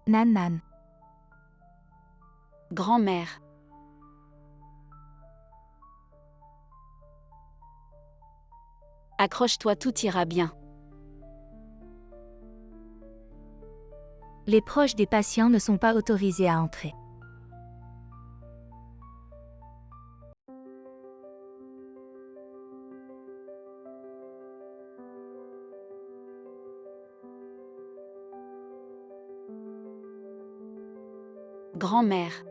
Nan Nan. Grand-mère. Accroche-toi, tout ira bien. Les proches des patients ne sont pas autorisés à entrer. Grand-mère.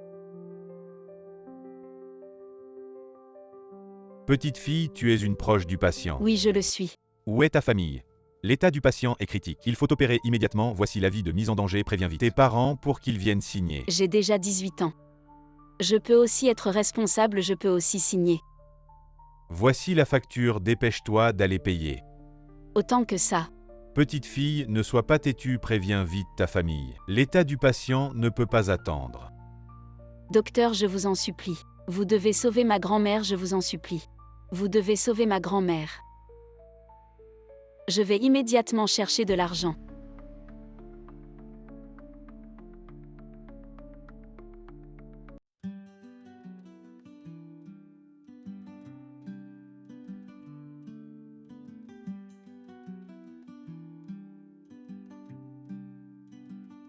Petite fille, tu es une proche du patient. Oui, je le suis. Où est ta famille? L'état du patient est critique. Il faut opérer immédiatement. Voici l'avis de mise en danger. Préviens vite tes parents pour qu'ils viennent signer. J'ai déjà 18 ans. Je peux aussi être responsable, je peux aussi signer. Voici la facture. Dépêche-toi d'aller payer. Autant que ça. Petite fille, ne sois pas têtue. Préviens vite ta famille. L'état du patient ne peut pas attendre. Docteur, je vous en supplie. Vous devez sauver ma grand-mère, je vous en supplie. Vous devez sauver ma grand-mère. Je vais immédiatement chercher de l'argent.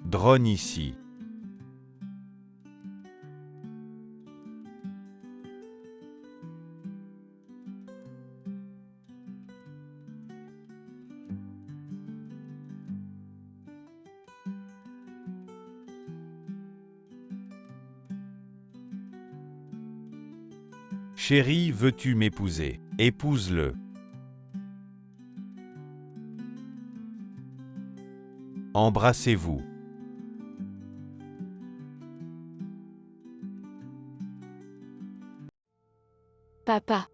Drone ici. Chérie, veux-tu m'épouser? Épouse-le. Embrassez-vous. Papa.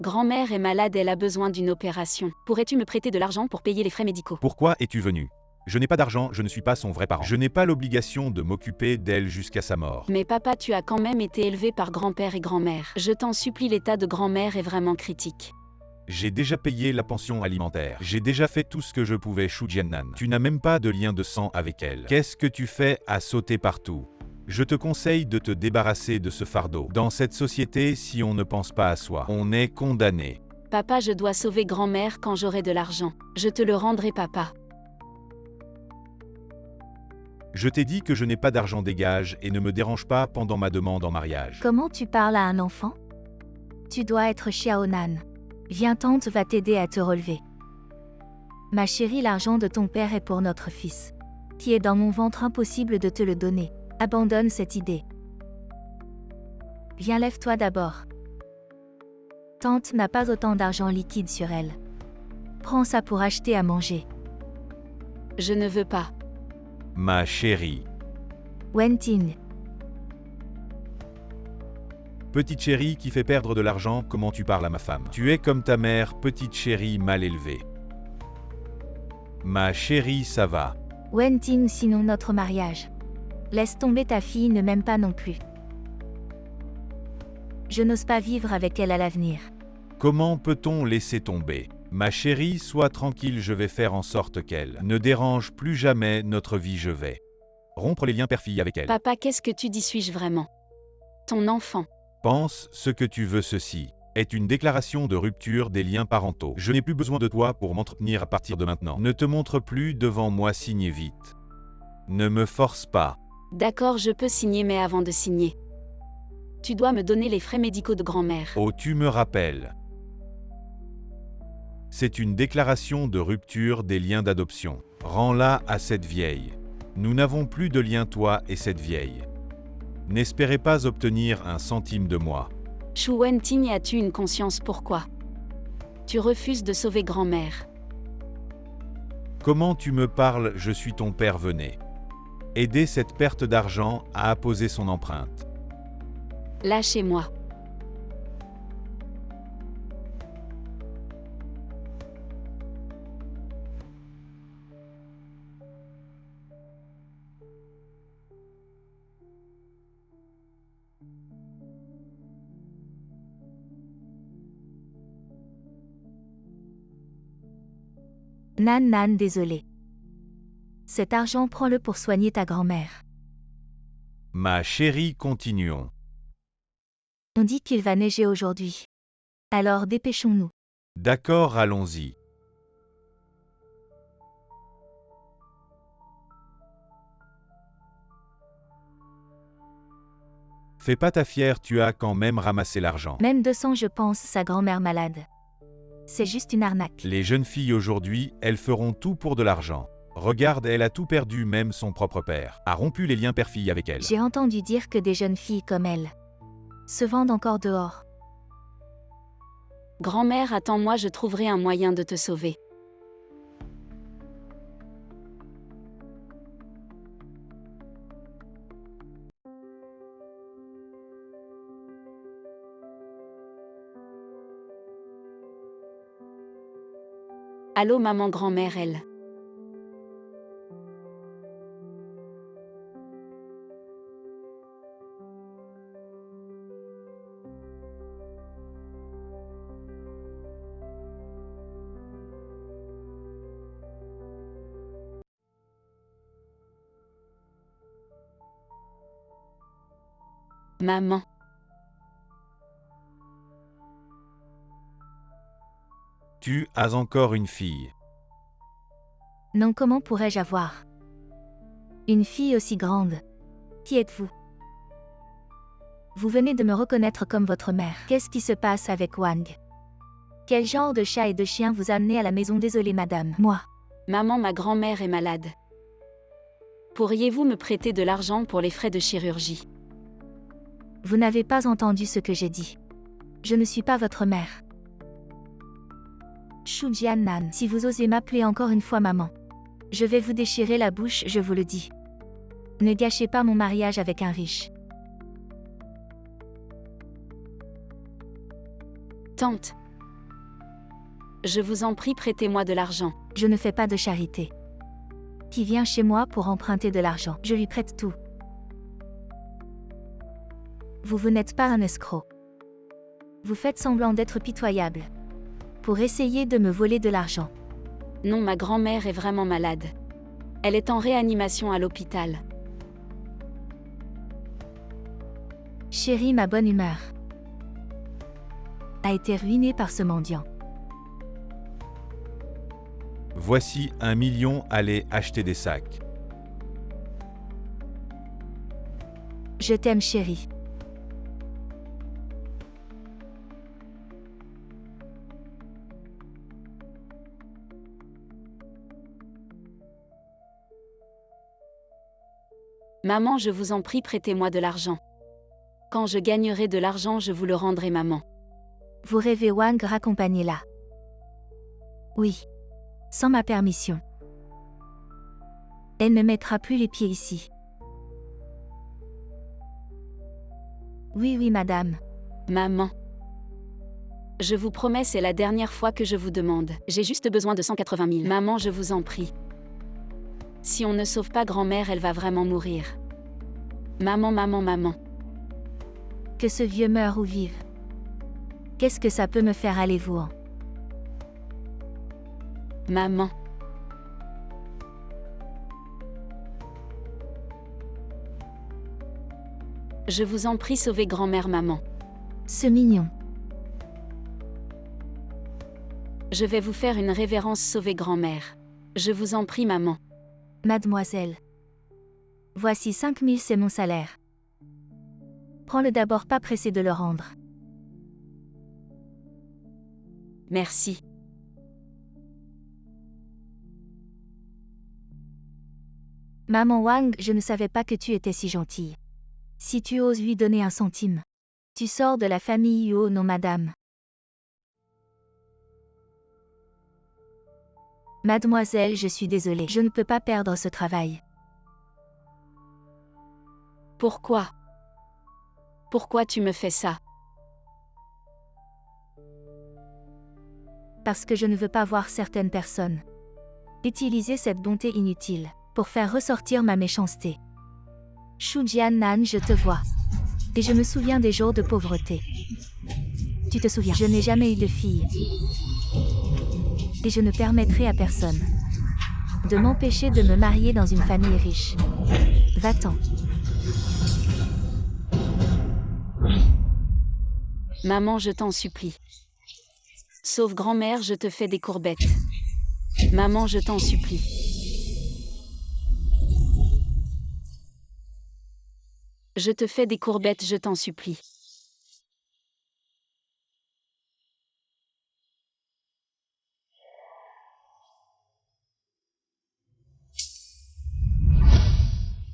Grand-mère est malade, elle a besoin d'une opération. Pourrais-tu me prêter de l'argent pour payer les frais médicaux? Pourquoi es-tu venu? Je n'ai pas d'argent, je ne suis pas son vrai parent. Je n'ai pas l'obligation de m'occuper d'elle jusqu'à sa mort. Mais papa, tu as quand même été élevé par grand-père et grand-mère. Je t'en supplie, l'état de grand-mère est vraiment critique. J'ai déjà payé la pension alimentaire. J'ai déjà fait tout ce que je pouvais, Shu Jiannan. Tu n'as même pas de lien de sang avec elle. Qu'est-ce que tu fais à sauter partout? Je te conseille de te débarrasser de ce fardeau. Dans cette société, si on ne pense pas à soi, on est condamné. Papa, je dois sauver grand-mère quand j'aurai de l'argent. Je te le rendrai, papa. Je t'ai dit que je n'ai pas d'argent, dégage et ne me dérange pas pendant ma demande en mariage. Comment tu parles à un enfant? Tu dois être Xiaonan. Viens, tante va t'aider à te relever. Ma chérie, l'argent de ton père est pour notre fils. Qui est dans mon ventre, impossible de te le donner. Abandonne cette idée. Viens, lève-toi d'abord. Tante n'a pas autant d'argent liquide sur elle. Prends ça pour acheter à manger. Je ne veux pas. Ma chérie. Wenting. Petite chérie qui fait perdre de l'argent, comment tu parles à ma femme? Tu es comme ta mère, petite chérie mal élevée. Ma chérie, ça va. Wenting, sinon notre mariage. Laisse tomber, ta fille ne m'aime pas non plus. Je n'ose pas vivre avec elle à l'avenir. Comment peut-on laisser tomber? Ma chérie, sois tranquille, je vais faire en sorte qu'elle ne dérange plus jamais notre vie, je vais rompre les liens père-fille avec elle. Papa, qu'est-ce que tu dis, suis-je vraiment ton enfant? Pense ce que tu veux, ceci est une déclaration de rupture des liens parentaux. Je n'ai plus besoin de toi pour m'entretenir à partir de maintenant. Ne te montre plus devant moi, signe vite. Ne me force pas. D'accord, je peux signer, mais avant de signer, tu dois me donner les frais médicaux de grand-mère. Oh, tu me rappelles. C'est une déclaration de rupture des liens d'adoption. Rends-la à cette vieille. Nous n'avons plus de lien, toi et cette vieille. N'espérez pas obtenir un centime de moi. Shu Wenting, as-tu une conscience? Pourquoi tu refuses de sauver grand-mère? Comment tu me parles? Je suis ton père, venez aider cette perte d'argent à apposer son empreinte. Lâchez-moi. Nan Nan, désolé. Cet argent, prends-le pour soigner ta grand-mère. Ma chérie, continuons. On dit qu'il va neiger aujourd'hui. Alors dépêchons-nous. D'accord, allons-y. Fais pas ta fière, tu as quand même ramassé l'argent. Même 200, je pense, sa grand-mère malade. C'est juste une arnaque. Les jeunes filles aujourd'hui, elles feront tout pour de l'argent. Regarde, elle a tout perdu, même son propre père a rompu les liens père-fille avec elle. J'ai entendu dire que des jeunes filles comme elle se vendent encore dehors. Grand-mère, attends-moi, je trouverai un moyen de te sauver. Allô maman, grand-mère, elle. Maman. Tu as encore une fille. Non, comment pourrais-je avoir une fille aussi grande? Qui êtes-vous? Vous venez de me reconnaître comme votre mère. Qu'est-ce qui se passe avec Wang? Quel genre de chat et de chien vous amenez à la maison? Désolée madame. Moi. Maman, ma grand-mère est malade. Pourriez-vous me prêter de l'argent pour les frais de chirurgie? Vous n'avez pas entendu ce que j'ai dit. Je ne suis pas votre mère. Shu Jiannan, si vous osez m'appeler encore une fois maman, je vais vous déchirer la bouche, je vous le dis. Ne gâchez pas mon mariage avec un riche. Tante. Je vous en prie, prêtez-moi de l'argent. Je ne fais pas de charité. Qui vient chez moi pour emprunter de l'argent? Je lui prête tout. Vous n'êtes pas un escroc. Vous faites semblant d'être pitoyable pour essayer de me voler de l'argent. Non, ma grand-mère est vraiment malade. Elle est en réanimation à l'hôpital. Chérie, ma bonne humeur a été ruinée par ce mendiant. Voici 1 million, allez acheter des sacs. Je t'aime, chérie. Maman, je vous en prie, prêtez-moi de l'argent. Quand je gagnerai de l'argent, je vous le rendrai, maman. Vous rêvez, Wang, raccompagnez-la. Oui. Sans ma permission. Elle ne mettra plus les pieds ici. Oui, oui, madame. Maman. Je vous promets, c'est la dernière fois que je vous demande. J'ai juste besoin de 180 000. Maman, je vous en prie. Si on ne sauve pas grand-mère, elle va vraiment mourir. Maman, maman, maman. Que ce vieux meure ou vive. Qu'est-ce que ça peut me faire, allez-vous-en? Maman. Je vous en prie, sauvez grand-mère, maman. Ce mignon. Je vais vous faire une révérence, sauvez grand-mère. Je vous en prie, maman. Mademoiselle. Voici 5 000, c'est mon salaire. Prends-le d'abord, pas pressé de le rendre. Merci. Maman Wang, je ne savais pas que tu étais si gentille. Si tu oses lui donner 1 centime. Tu sors de la famille Yuo, non madame. Mademoiselle, je suis désolée, je ne peux pas perdre ce travail. Pourquoi? Pourquoi tu me fais ça? Parce que je ne veux pas voir certaines personnes utiliser cette bonté inutile pour faire ressortir ma méchanceté. Shu Jiannan, je te vois. Et je me souviens des jours de pauvreté. Tu te souviens? Je n'ai jamais eu de fille. Et je ne permettrai à personne de m'empêcher de me marier dans une famille riche. Va-t'en. Maman, je t'en supplie. Sauf grand-mère, je te fais des courbettes. Maman, je t'en supplie. Je te fais des courbettes, je t'en supplie.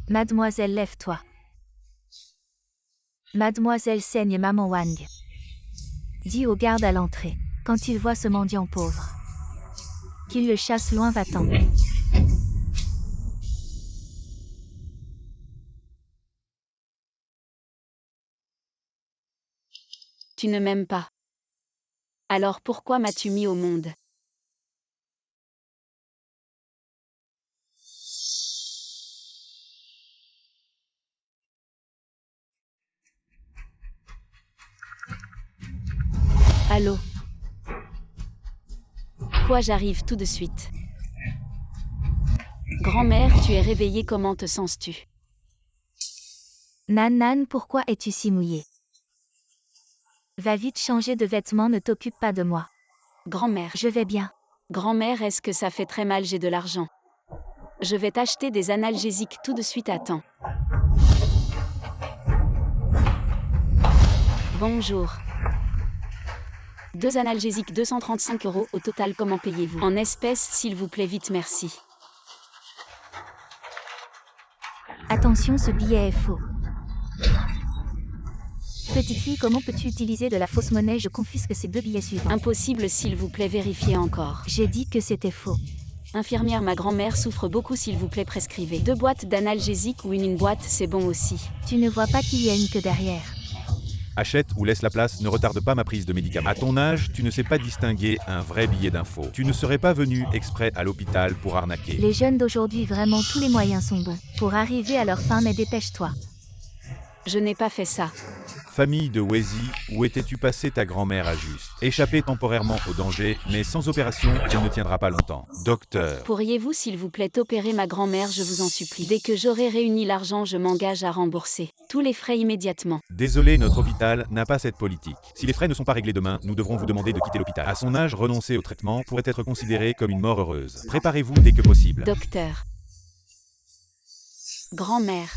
Mademoiselle, lève-toi. Mademoiselle saigne maman Wang. Dis au garde à l'entrée, quand il voit ce mendiant pauvre, qu'il le chasse loin, va-t'en. Tu ne m'aimes pas. Alors pourquoi m'as-tu mis au monde? Allô? Quoi, j'arrive tout de suite. Grand-mère, tu es réveillée, comment te sens-tu? Nan Nan, pourquoi es-tu si mouillée? Va vite changer de vêtements, ne t'occupe pas de moi. Grand-mère. Je vais bien. Grand-mère, est-ce que ça fait très mal? J'ai de l'argent. Je vais t'acheter des analgésiques tout de suite, attends. Bonjour. 2 analgésiques, 235 € au total, comment payez-vous? En espèces, s'il vous plaît, vite, merci. Attention, ce billet est faux. Petite fille, comment peux-tu utiliser de la fausse monnaie? Je confisque ces 2 billets suivants. Impossible, s'il vous plaît, vérifiez encore. J'ai dit que c'était faux. Infirmière, ma grand-mère souffre beaucoup, s'il vous plaît, prescrivez 2 boîtes d'analgésiques ou une boîte, c'est bon aussi. Tu ne vois pas qu'il y a une queue derrière. Achète ou laisse la place, ne retarde pas ma prise de médicaments. À ton âge, tu ne sais pas distinguer un vrai billet d'info. Tu ne serais pas venu exprès à l'hôpital pour arnaquer. Les jeunes d'aujourd'hui, vraiment tous les moyens sont bons pour arriver à leur fin, mais dépêche-toi. Je n'ai pas fait ça. Famille de Wezi, où étais-tu passé? Ta grand-mère a juste échappé temporairement au danger, mais sans opération, elle ne tiendra pas longtemps. Docteur. Pourriez-vous s'il vous plaît opérer ma grand-mère, je vous en supplie? Dès que j'aurai réuni l'argent, je m'engage à rembourser tous les frais immédiatement. Désolé, notre hôpital n'a pas cette politique. Si les frais ne sont pas réglés demain, nous devrons vous demander de quitter l'hôpital. À son âge, renoncer au traitement pourrait être considéré comme une mort heureuse. Préparez-vous dès que possible. Docteur. Grand-mère.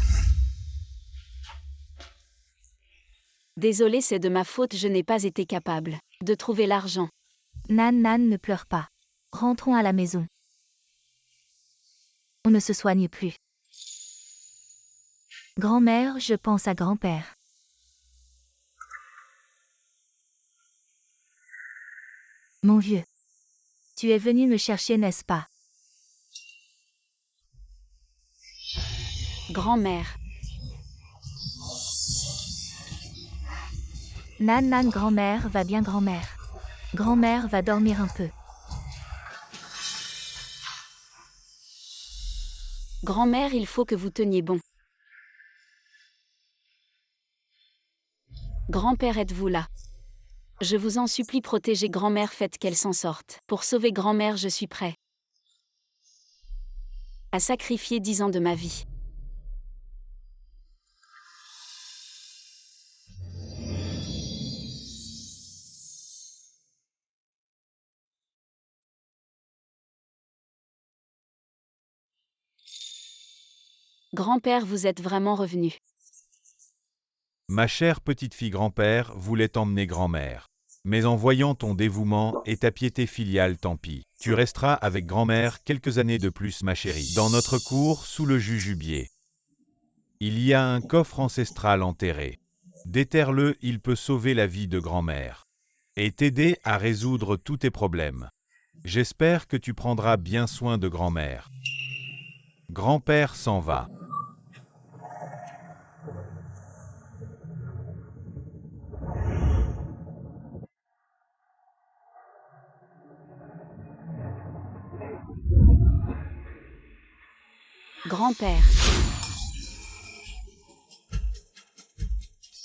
Désolé, c'est de ma faute, je n'ai pas été capable de trouver l'argent. Nan Nan, ne pleure pas. Rentrons à la maison. On ne se soigne plus. Grand-mère, je pense à grand-père. Mon vieux. Tu es venu me chercher, n'est-ce pas? Grand-mère. Nan Nan, grand-mère va bien, grand-mère. Grand-mère va dormir un peu. Grand-mère, il faut que vous teniez bon. Grand-père, êtes-vous là? Je vous en supplie, protégez grand-mère, faites qu'elle s'en sorte. Pour sauver grand-mère, je suis prêt à sacrifier 10 ans de ma vie. Grand-père, vous êtes vraiment revenu. Ma chère petite fille, grand-père voulait emmener grand-mère. Mais en voyant ton dévouement et ta piété filiale, tant pis. Tu resteras avec grand-mère quelques années de plus, ma chérie. Dans notre cour, sous le jujubier, il y a un coffre ancestral enterré. Déterre-le, il peut sauver la vie de grand-mère et t'aider à résoudre tous tes problèmes. J'espère que tu prendras bien soin de grand-mère. Grand-père s'en va. Grand-père.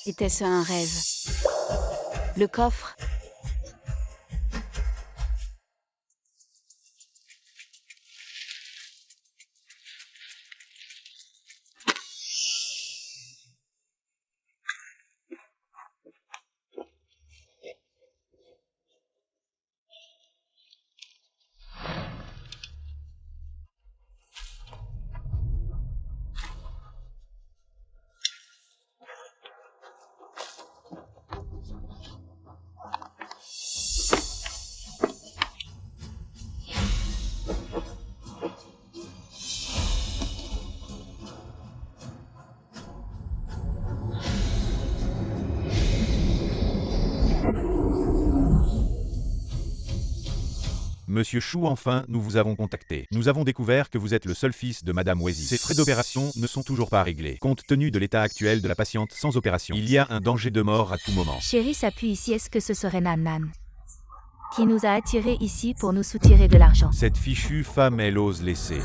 Était-ce un rêve? Le coffre? Monsieur Chou, enfin, nous vous avons contacté. Nous avons découvert que vous êtes le seul fils de Madame Wesi. Ces frais d'opération ne sont toujours pas réglés. Compte tenu de l'état actuel de la patiente sans opération, il y a un danger de mort à tout moment. Chérie s'appuie ici, est-ce que ce serait Nan Nan qui nous a attirés ici pour nous soutirer de l'argent? Cette fichue femme, elle ose laisser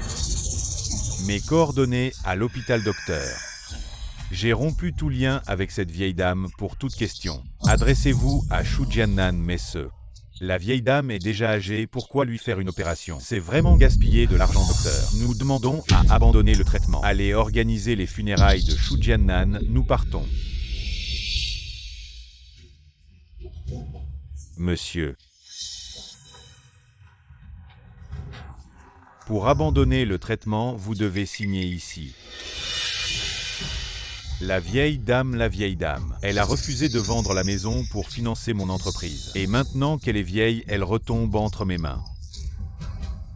mes coordonnées à l'hôpital docteur. J'ai rompu tout lien avec cette vieille dame pour toute question. Adressez-vous à Shu Jiannan, messieurs. La vieille dame est déjà âgée, pourquoi lui faire une opération? C'est vraiment gaspiller de l'argent, docteur. Nous demandons à abandonner le traitement. Allez organiser les funérailles de Shu Jiannan, nous partons. Monsieur. Pour abandonner le traitement, vous devez signer ici. La vieille dame, elle a refusé de vendre la maison pour financer mon entreprise. Et maintenant qu'elle est vieille, elle retombe entre mes mains.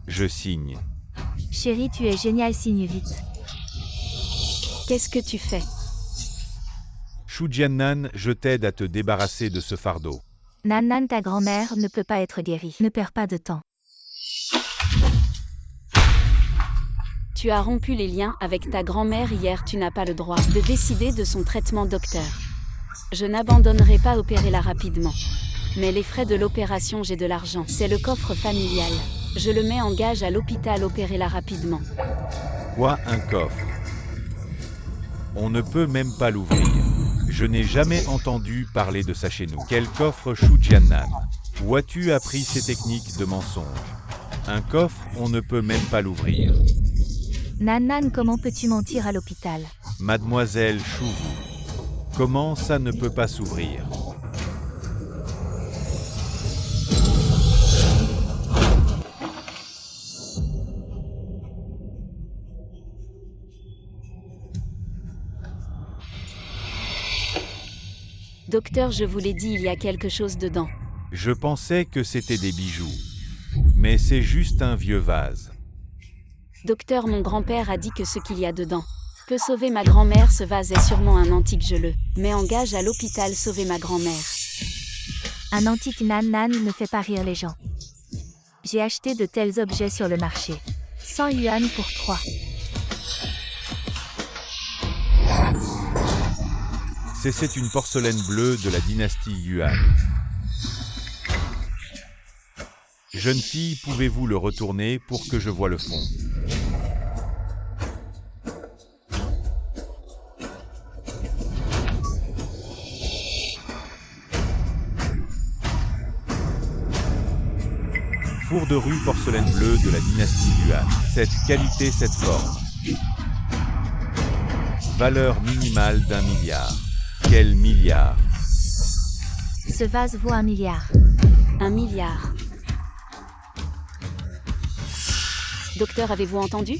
Je signe. Chérie, tu es génial, signe vite. Qu'est-ce que tu fais? Shu Jiannan, je t'aide à te débarrasser de ce fardeau. Nan Nan, ta grand-mère ne peut pas être guérie. Ne perds pas de temps. Tu as rompu les liens avec ta grand-mère hier, tu n'as pas le droit de décider de son traitement, docteur. Je n'abandonnerai pas, opérez-la rapidement. Mais les frais de l'opération, j'ai de l'argent. C'est le coffre familial. Je le mets en gage à l'hôpital, opérez-la rapidement. Quoi, un coffre? On ne peut même pas l'ouvrir. Je n'ai jamais entendu parler de ça chez nous. Quel coffre, Shu Jiannan? Où as-tu appris ces techniques de mensonge? Un coffre, on ne peut même pas l'ouvrir. Nan Nan, comment peux-tu mentir à l'hôpital? Mademoiselle Chou, comment ça ne peut pas s'ouvrir? Docteur, je vous l'ai dit, il y a quelque chose dedans. Je pensais que c'était des bijoux. Mais c'est juste un vieux vase. Docteur, mon grand-père a dit que ce qu'il y a dedans peut sauver ma grand-mère. Ce vase est sûrement un antique, je le mets en gage à l'hôpital, sauver ma grand-mère. Un antique, Nan Nan, ne fait pas rire les gens. J'ai acheté de tels objets sur le marché. 100 yuan pour 3. C'est une porcelaine bleue de la dynastie Yuan. Jeune fille, pouvez-vous le retourner pour que je voie le fond? Four de rue, porcelaine bleue de la dynastie Yuan. Cette qualité, cette forme. Valeur minimale d'1 milliard. Quel milliard? Ce vase vaut 1 milliard. 1 milliard. Docteur, avez-vous entendu?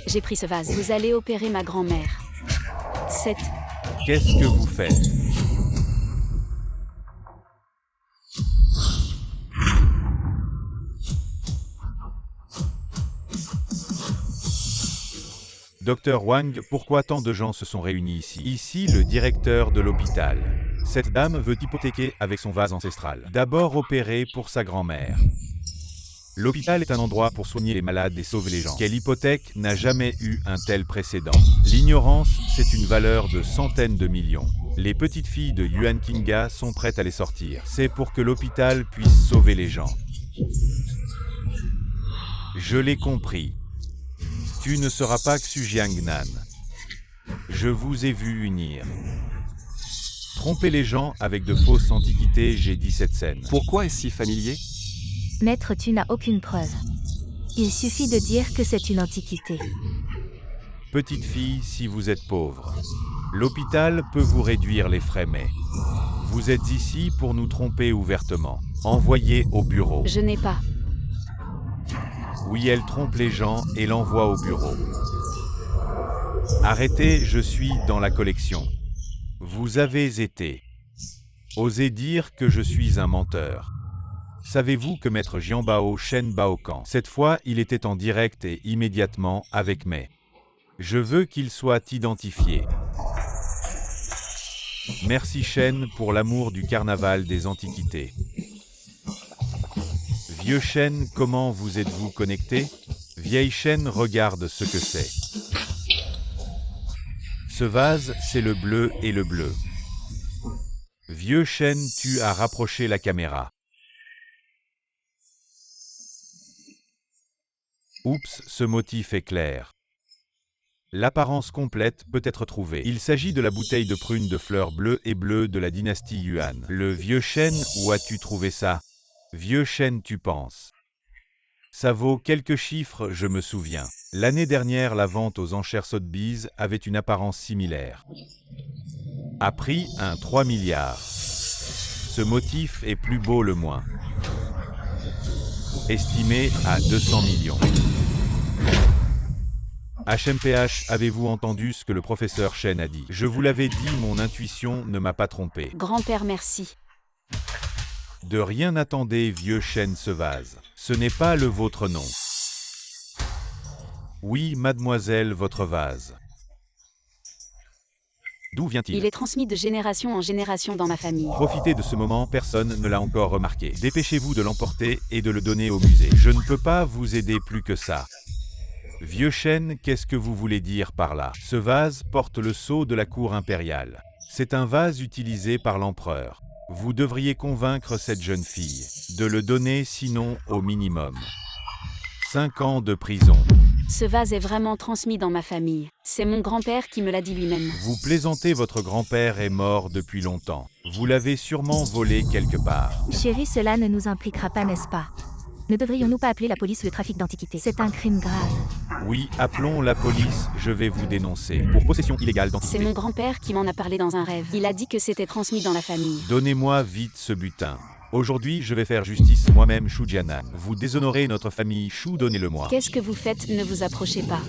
J'ai pris ce vase. Vous allez opérer ma grand-mère. 7. Qu'est-ce que vous faites? Docteur Wang, pourquoi tant de gens se sont réunis ici? Ici, le directeur de l'hôpital. Cette dame veut hypothéquer avec son vase ancestral. D'abord opérer pour sa grand-mère. L'hôpital est un endroit pour soigner les malades et sauver les gens. Quelle hypothèque n'a jamais eu un tel précédent? L'ignorance, c'est une valeur de centaines de millions. Les petites filles de Yuan Kinga sont prêtes à les sortir. C'est pour que l'hôpital puisse sauver les gens. Je l'ai compris. Tu ne seras pas Xu Jiangnan. Je vous ai vu unir. Tromper les gens avec de fausses antiquités, j'ai dit cette scène. Pourquoi est-ce si familier? Maître, tu n'as aucune preuve. Il suffit de dire que c'est une antiquité. Petite fille, si vous êtes pauvre, l'hôpital peut vous réduire les frais, mais vous êtes ici pour nous tromper ouvertement. Envoyez au bureau. Je n'ai pas. Oui, elle trompe les gens et l'envoie au bureau. Arrêtez, je suis dans la collection. Vous avez été. Osez dire que je suis un menteur. Savez-vous que maître Jianbao Shen Baokan, cette fois, il était en direct et immédiatement avec mes. Je veux qu'il soit identifié. Merci Shen pour l'amour du carnaval des antiquités. Vieux chêne, comment vous êtes-vous connecté? Vieille chêne, regarde ce que c'est. Ce vase, c'est le bleu et le bleu. Vieux chêne, tu as rapproché la caméra. Oups, ce motif est clair. L'apparence complète peut être trouvée. Il s'agit de la bouteille de prune de fleurs bleues et bleues de la dynastie Yuan. Le vieux chêne, où as-tu trouvé ça? Vieux chêne, tu penses. Ça vaut quelques chiffres, je me souviens. L'année dernière, la vente aux enchères Sotheby's avait une apparence similaire. A prix, 3 milliards. Ce motif est plus beau le moins. Estimé à 200 millions. HMPH, avez-vous entendu ce que le professeur Chen a dit? Je vous l'avais dit, mon intuition ne m'a pas trompé. Grand-père, merci. De rien, attendez, vieux chêne, ce vase. Ce n'est pas le vôtre, non. Oui, mademoiselle, votre vase. D'où vient-il? Il est transmis de génération en génération dans ma famille. Profitez de ce moment, personne ne l'a encore remarqué. Dépêchez-vous de l'emporter et de le donner au musée. Je ne peux pas vous aider plus que ça. Vieux chêne, qu'est-ce que vous voulez dire par là? Ce vase porte le sceau de la cour impériale. C'est un vase utilisé par l'empereur. Vous devriez convaincre cette jeune fille de le donner, sinon au minimum 5 ans de prison. Ce vase est vraiment transmis dans ma famille. C'est mon grand-père qui me l'a dit lui-même. Vous plaisantez, votre grand-père est mort depuis longtemps. Vous l'avez sûrement volé quelque part. Chérie, cela ne nous impliquera pas, n'est-ce pas? Ne devrions-nous pas appeler la police ou le trafic d'antiquités? C'est un crime grave. Oui, appelons la police, je vais vous dénoncer pour possession illégale C'est d'antiquités. mon grand-père qui m'en a parlé dans un rêve. Il a dit que c'était transmis dans la famille. Donnez-moi vite ce butin. Aujourd'hui, je vais faire justice moi-même, Shu Jianan. Vous déshonorez notre famille, Shu, donnez-le-moi. Qu'est-ce que vous faites? Ne vous approchez pas.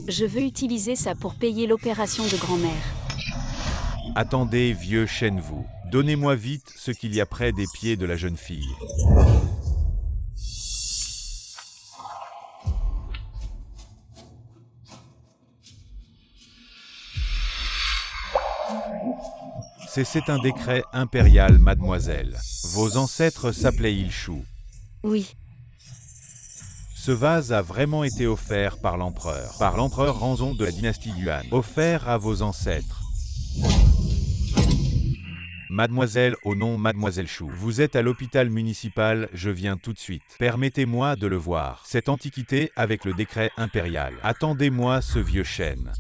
Je veux utiliser ça pour payer l'opération de grand-mère. Attendez, vieux chêne, vous. Donnez-moi vite ce qu'il y a près des pieds de la jeune fille. C'est un décret impérial, mademoiselle. Vos ancêtres s'appelaient Ilshu. Oui. Ce vase a vraiment été offert par l'empereur Ranzong de la dynastie Yuan. Offert à vos ancêtres. Mademoiselle, au nom Mademoiselle Shu, vous êtes à l'hôpital municipal, je viens tout de suite. Permettez-moi de le voir. Cette antiquité avec le décret impérial. Attendez-moi ce vieux chêne.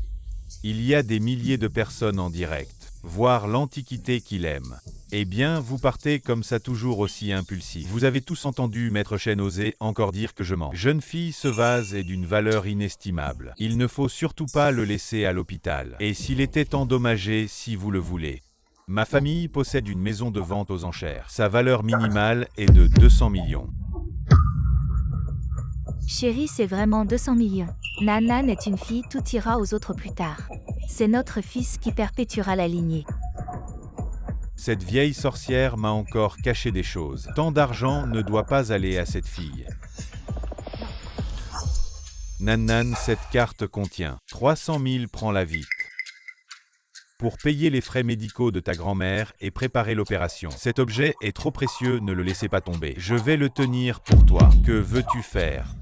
Il y a des milliers de personnes en direct. Voir l'antiquité qu'il aime. Eh bien, vous partez comme ça toujours aussi impulsif. Vous avez tous entendu Maître Chen oser encore dire que je mens. Jeune fille, ce vase est d'une valeur inestimable. Il ne faut surtout pas le laisser à l'hôpital. Et s'il était endommagé, si vous le voulez. Ma famille possède une maison de vente aux enchères. Sa valeur minimale est de 200 millions. Chérie, c'est vraiment 200 millions. Nanan est une fille, tout ira aux autres plus tard. C'est notre fils qui perpétuera la lignée. Cette vieille sorcière m'a encore caché des choses. Tant d'argent ne doit pas aller à cette fille. Nanan, cette carte contient 300 000, prends-la vite. Pour payer les frais médicaux de ta grand-mère et préparer l'opération. Cet objet est trop précieux, ne le laissez pas tomber. Je vais le tenir pour toi. Que veux-tu faire?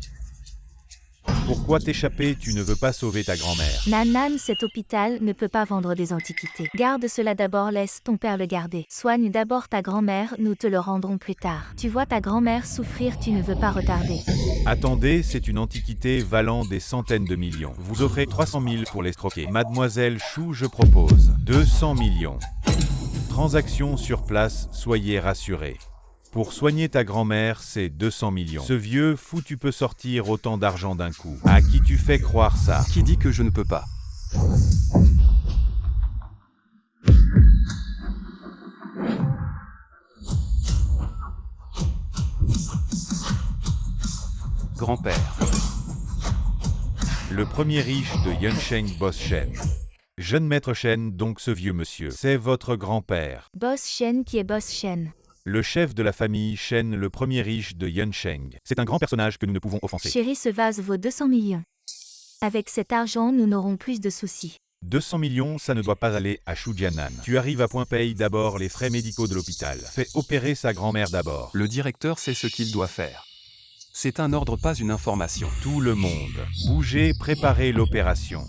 Pourquoi t'échapper? Tu ne veux pas sauver ta grand-mère. Nanan, cet hôpital ne peut pas vendre des antiquités. Garde cela d'abord, laisse ton père le garder. Soigne d'abord ta grand-mère, nous te le rendrons plus tard. Tu vois ta grand-mère souffrir, tu ne veux pas retarder. Attendez, c'est une antiquité valant des centaines de millions. Vous offrez 300 000 pour l'escroquer. Mademoiselle Shu, je propose 200 millions. Transaction sur place, soyez rassurés. Pour soigner ta grand-mère, c'est 200 millions. Ce vieux fou, tu peux sortir autant d'argent d'un coup. À qui tu fais croire ça? Qui dit que je ne peux pas? Grand-père. Le premier riche de Yunsheng, Boss Shen. Jeune maître Shen, donc ce vieux monsieur. C'est votre grand-père. Boss Shen qui est Boss Shen. Le chef de la famille Shen, le premier riche de Yunsheng. C'est un grand personnage que nous ne pouvons offenser. Chérie, ce vase vaut 200 millions. Avec cet argent, nous n'aurons plus de soucis. 200 millions, ça ne doit pas aller à Shu Jiannan. Tu arrives à point, paye d'abord les frais médicaux de l'hôpital. Fais opérer sa grand-mère d'abord. Le directeur sait ce qu'il doit faire. C'est un ordre, pas une information. Tout le monde. Bougez, préparez l'opération.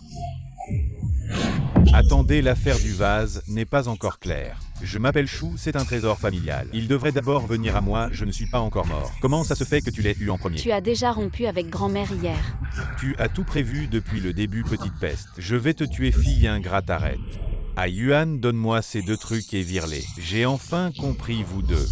Attendez, l'affaire du vase n'est pas encore claire. Je m'appelle Shu, c'est un trésor familial. Il devrait d'abord venir à moi, je ne suis pas encore mort. Comment ça se fait que tu l'aies eu en premier? Tu as déjà rompu avec grand-mère hier. Tu as tout prévu depuis le début, petite peste. Je vais te tuer, fille ingrate, arrête. À Yuan, donne-moi ces 2 trucs et vire-les. J'ai enfin compris vous deux.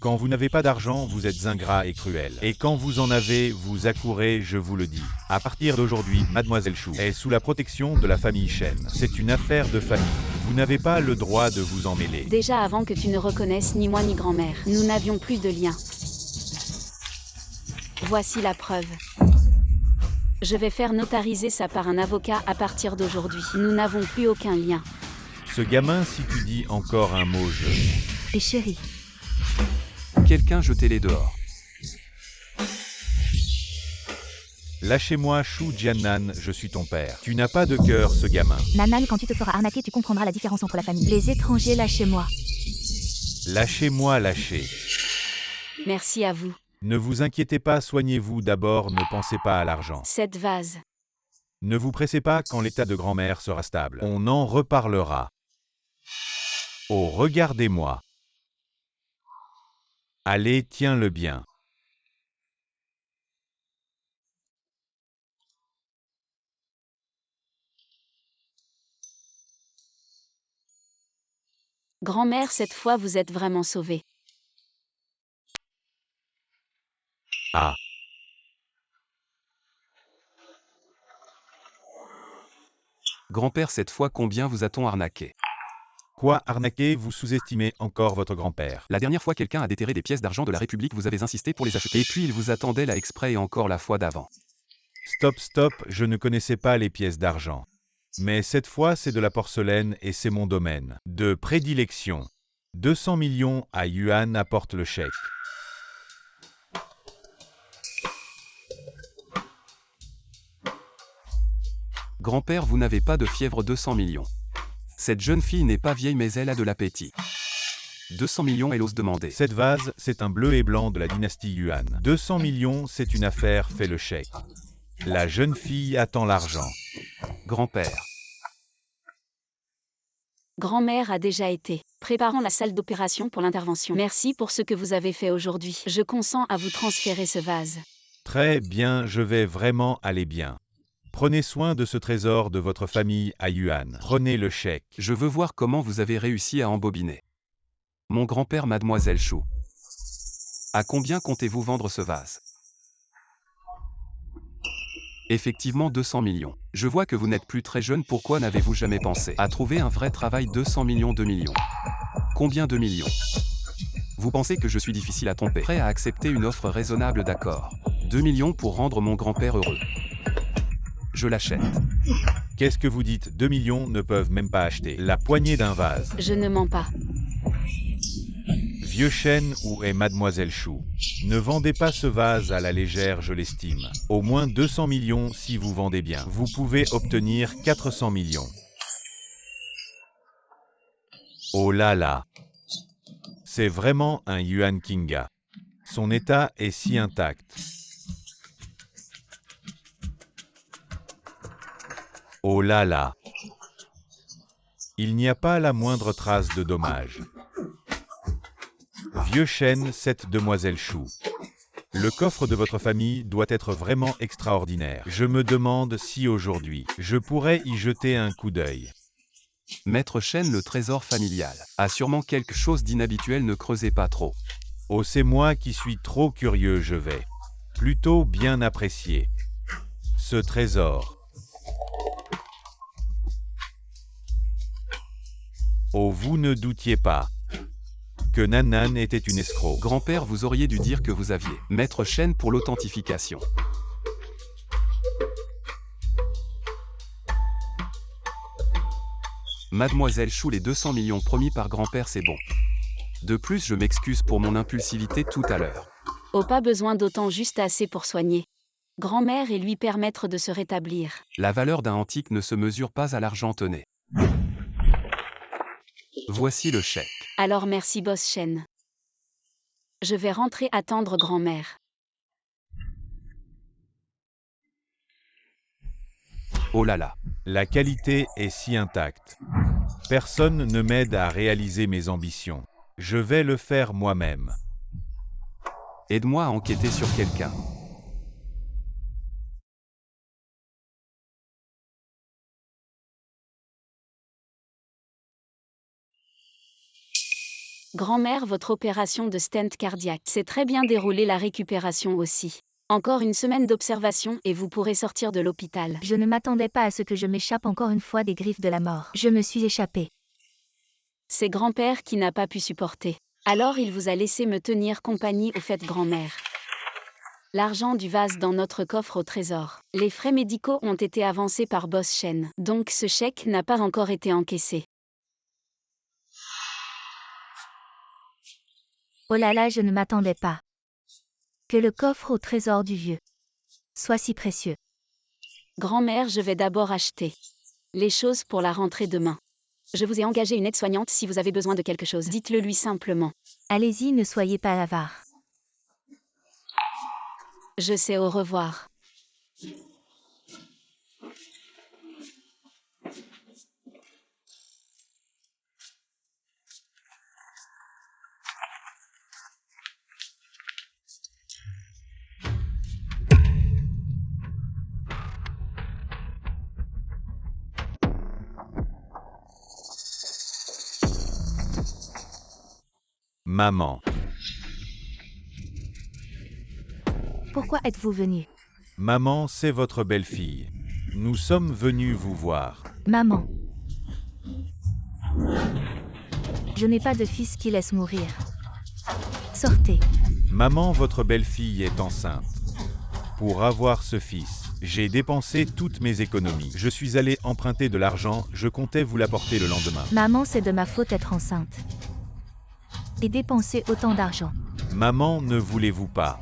Quand vous n'avez pas d'argent, vous êtes ingrat et cruel. Et quand vous en avez, vous accourez, je vous le dis. À partir d'aujourd'hui, Mademoiselle Shu est sous la protection de la famille Shen. C'est une affaire de famille. Vous n'avez pas le droit de vous en mêler. Déjà avant que tu ne reconnaisses ni moi ni grand-mère, nous n'avions plus de lien. Voici la preuve. Je vais faire notariser ça par un avocat à partir d'aujourd'hui. Nous n'avons plus aucun lien. Ce gamin, si tu dis encore un mot, je... Et chérie, Quelqu'un jetez-les dehors. Lâchez-moi, Shu Jiannan, je suis ton père. Tu n'as pas de cœur, ce gamin. Nanan, quand tu te feras arnaquer, tu comprendras la différence entre la famille. Les étrangers, lâchez-moi. Lâchez-moi, lâchez. Merci à vous. Ne vous inquiétez pas, soignez-vous d'abord, ne pensez pas à l'argent. Cette vase. Ne vous pressez pas quand l'état de grand-mère sera stable. On en reparlera. Oh, regardez-moi. Allez, tiens-le bien. Grand-mère, cette fois vous êtes vraiment sauvée. Ah. Grand-père, cette fois combien vous a-t-on arnaqué? Quoi, arnaquer? Vous sous-estimez encore votre grand-père. La dernière fois quelqu'un a déterré des pièces d'argent de la République, vous avez insisté pour les acheter. Et puis il vous attendait là exprès et encore la fois d'avant. Stop, stop, je ne connaissais pas les pièces d'argent. Mais cette fois, c'est de la porcelaine et c'est mon domaine de prédilection. 200 millions à Yuan apporte le chèque. Grand-père, vous n'avez pas de fièvre. 200 millions. Cette jeune fille n'est pas vieille mais elle a de l'appétit. 200 millions, elle ose demander. Cette vase, c'est un bleu et blanc de la dynastie Yuan. 200 millions, c'est une affaire, fais le chèque. La jeune fille attend l'argent. Grand-père. Grand-mère a déjà été. Préparons la salle d'opération pour l'intervention. Merci pour ce que vous avez fait aujourd'hui. Je consens à vous transférer ce vase. Très bien, je vais vraiment aller bien. Prenez soin de ce trésor de votre famille à Yuan. Prenez le chèque. Je veux voir comment vous avez réussi à embobiner. Mon grand-père, Mademoiselle Shu. À combien comptez-vous vendre ce vase? Effectivement 200 millions. Je vois que vous n'êtes plus très jeune, pourquoi n'avez-vous jamais pensé à trouver un vrai travail? 200 millions, 2 millions. Combien de millions? Vous pensez que je suis difficile à tromper? Prêt à accepter une offre raisonnable, d'accord. 2 millions pour rendre mon grand-père heureux. Je l'achète. Qu'est-ce que vous dites? 2 millions ne peuvent même pas acheter la poignée d'un vase. Je ne mens pas. Vieux Shen, où est Mademoiselle Shu? Ne vendez pas ce vase à la légère, je l'estime. Au moins 200 millions si vous vendez bien. Vous pouvez obtenir 400 millions. Oh là là! C'est vraiment un Yuan Kinga. Son état est si intact. Oh là là! Il n'y a pas la moindre trace de dommage. Vieux Shen, cette demoiselle Shu. Le coffre de votre famille doit être vraiment extraordinaire. Je me demande si aujourd'hui, je pourrais y jeter un coup d'œil. Maître Shen, le trésor familial a sûrement quelque chose d'inhabituel, ne creusez pas trop. Oh, c'est moi qui suis trop curieux, je vais plutôt bien apprécier ce trésor. Oh, vous ne doutiez pas que Nanan était une escroc. Grand-père, vous auriez dû dire que vous aviez Maître Shen pour l'authentification. Mademoiselle Shu, les 200 millions promis par grand-père, c'est bon. De plus, je m'excuse pour mon impulsivité tout à l'heure. Oh, pas besoin d'autant, juste assez pour soigner. Grand-mère et lui permettre de se rétablir. La valeur d'un antique ne se mesure pas à l'argent, tenez. Voici le chèque. Alors merci Boss Shen. Je vais rentrer attendre grand-mère. Oh là là. La qualité est si intacte. Personne ne m'aide à réaliser mes ambitions. Je vais le faire moi-même. Aide-moi à enquêter sur quelqu'un. Grand-mère, votre opération de stent cardiaque s'est très bien déroulée, la récupération aussi. Encore une semaine d'observation et vous pourrez sortir de l'hôpital. Je ne m'attendais pas à ce que je m'échappe encore une fois des griffes de la mort. Je me suis échappée. C'est grand-père qui n'a pas pu supporter. Alors il vous a laissé me tenir compagnie aux fêtes grand-mère. L'argent du vase dans notre coffre au trésor. Les frais médicaux ont été avancés par Boss Shen. Donc ce chèque n'a pas encore été encaissé. Oh là là, je ne m'attendais pas. Que le coffre au trésor du vieux soit si précieux. Grand-mère, je vais d'abord acheter les choses pour la rentrée demain. Je vous ai engagé une aide-soignante, si vous avez besoin de quelque chose, dites-le lui simplement. Allez-y, ne soyez pas avare. Je sais, au revoir. Maman. Pourquoi êtes-vous venu? Maman, c'est votre belle-fille. Nous sommes venus vous voir. Maman. Je n'ai pas de fils qui laisse mourir. Sortez. Maman, votre belle-fille est enceinte. Pour avoir ce fils, j'ai dépensé toutes mes économies. Je suis allé emprunter de l'argent, je comptais vous l'apporter le lendemain. Maman, c'est de ma faute être enceinte. Et dépenser autant d'argent. Maman, ne voulez-vous pas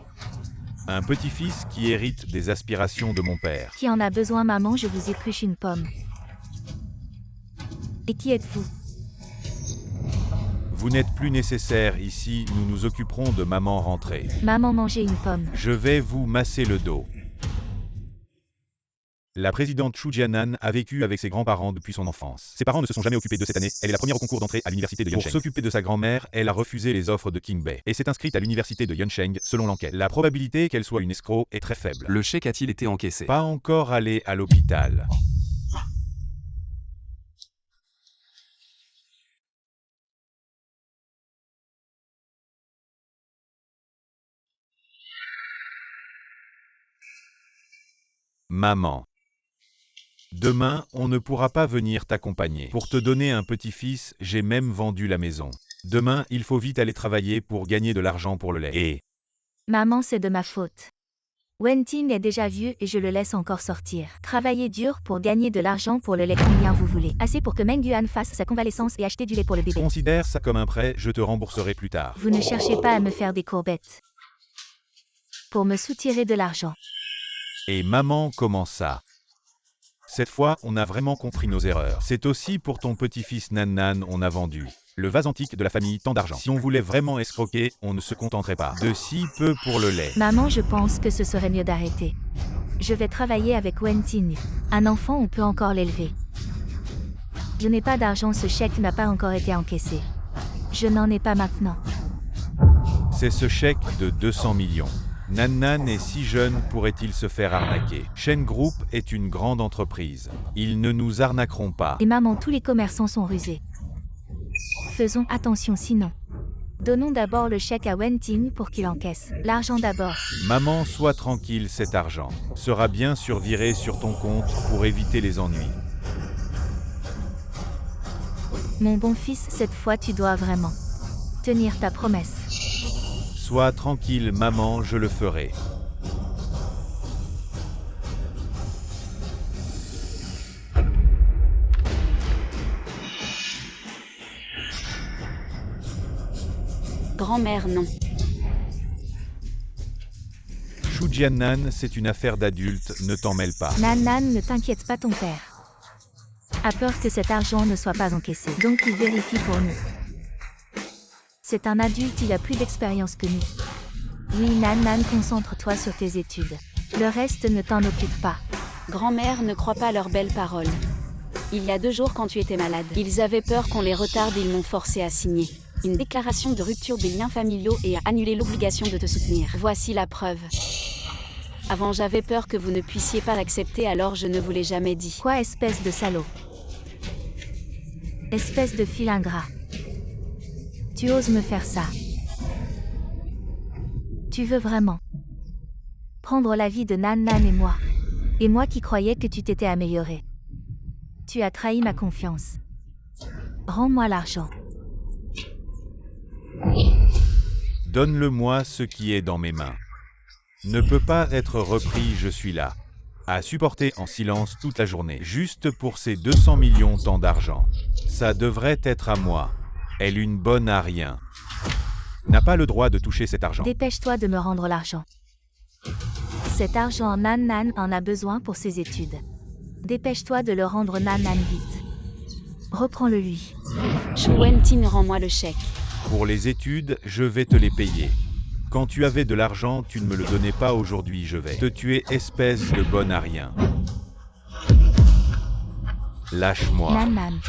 un petit-fils qui hérite des aspirations de mon père? Qui en a besoin, maman? Je vous épluche une pomme. Et qui êtes-vous? Vous n'êtes plus nécessaire ici, nous nous occuperons de maman rentrée. Maman, mangez une pomme. Je vais vous masser le dos. La présidente Xu Jianan a vécu avec ses grands-parents depuis son enfance. Ses parents ne se sont jamais occupés de cette année, elle est la première au concours d'entrée à l'université de Yuncheng. Pour s'occuper de sa grand-mère, elle a refusé les offres de King Bei et s'est inscrite à l'université de Yuncheng selon l'enquête. La probabilité qu'elle soit une escroc est très faible. Le chèque a-t-il été encaissé? Pas encore allé à l'hôpital. Maman. Demain, on ne pourra pas venir t'accompagner. Pour te donner un petit-fils, j'ai même vendu la maison. Demain, il faut vite aller travailler pour gagner de l'argent pour le lait. Et Maman, c'est de ma faute. Wenting est déjà vieux et je le laisse encore sortir. Travaillez dur pour gagner de l'argent pour le lait, combien vous voulez. Assez pour que Meng Yuan fasse sa convalescence et acheter du lait pour le bébé. considère ça comme un prêt, je te rembourserai plus tard. Vous ne cherchez pas à me faire des courbettes. Pour me soutirer de l'argent. Et maman, comment ça? Cette fois, on a vraiment compris nos erreurs. C'est aussi pour ton petit-fils Nan, on a vendu le vase antique de la famille tant d'argent. Si on voulait vraiment escroquer, on ne se contenterait pas de si peu pour le lait. Maman, je pense que ce serait mieux d'arrêter. Je vais travailler avec Wenting. Un enfant, on peut encore l'élever. Je n'ai pas d'argent, ce chèque n'a pas encore été encaissé. Je n'en ai pas maintenant. C'est ce chèque de 200 millions. Nan est si jeune, pourrait-il se faire arnaquer? Shen Group est une grande entreprise. Ils ne nous arnaqueront pas. Et maman, tous les commerçants sont rusés. Faisons attention sinon. Donnons d'abord le chèque à Wenting pour qu'il encaisse. L'argent d'abord. Maman, sois tranquille, cet argent sera bien sûr viré sur ton compte pour éviter les ennuis. Mon bon fils, cette fois tu dois vraiment tenir ta promesse. Sois tranquille, maman, je le ferai. Grand-mère, non. Xu Shu Jiannan, c'est une affaire d'adulte, ne t'en mêle pas. Nan Nan, ne t'inquiète pas, ton père a peur que cet argent ne soit pas encaissé. Donc il vérifie pour nous. C'est un adulte, il a plus d'expérience que nous. Oui, Nan Nan, concentre-toi sur tes études. Le reste ne t'en occupe pas. Grand-mère, ne crois pas leurs belles paroles. Il y a 2 jours quand tu étais malade, ils avaient peur qu'on les retarde et ils m'ont forcé à signer une déclaration de rupture des liens familiaux et à annuler l'obligation de te soutenir. Voici la preuve. Avant, j'avais peur que vous ne puissiez pas l'accepter, alors je ne vous l'ai jamais dit. Quoi, espèce de salaud? Espèce de fil ingrat. Tu oses me faire ça? Tu veux vraiment prendre la vie de Nan Nan et moi? Et moi qui croyais que tu t'étais amélioré. Tu as trahi ma confiance. Rends-moi l'argent. Donne-le-moi ce qui est dans mes mains. Ne peut pas être repris, je suis là. À supporter en silence toute la journée, juste pour ces 200 millions tant d'argent. Ça devrait être à moi. Elle une bonne à rien. N'a pas le droit de toucher cet argent. Dépêche-toi de me rendre l'argent. Cet argent, Nan Nan en a besoin pour ses études. Dépêche-toi de le rendre, Nan Nan, vite. Reprends-le lui. Shu Wentin, rends-moi le chèque. Pour les études, je vais te les payer. Quand tu avais de l'argent, tu ne me le donnais pas, aujourd'hui je vais te tuer, espèce de bonne à rien. Lâche-moi. Nan Nan.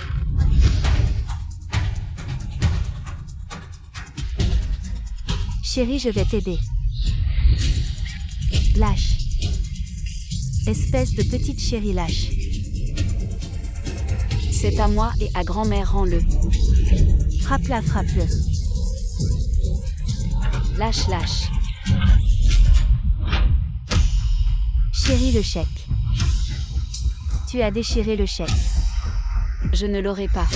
Chérie, je vais t'aider. Lâche. Espèce de petite chérie, lâche. C'est à moi et à grand-mère, rends-le. Frappe-la, frappe-le. Lâche, lâche. Chérie, le chèque. Tu as déchiré le chèque. Je ne l'aurai pas.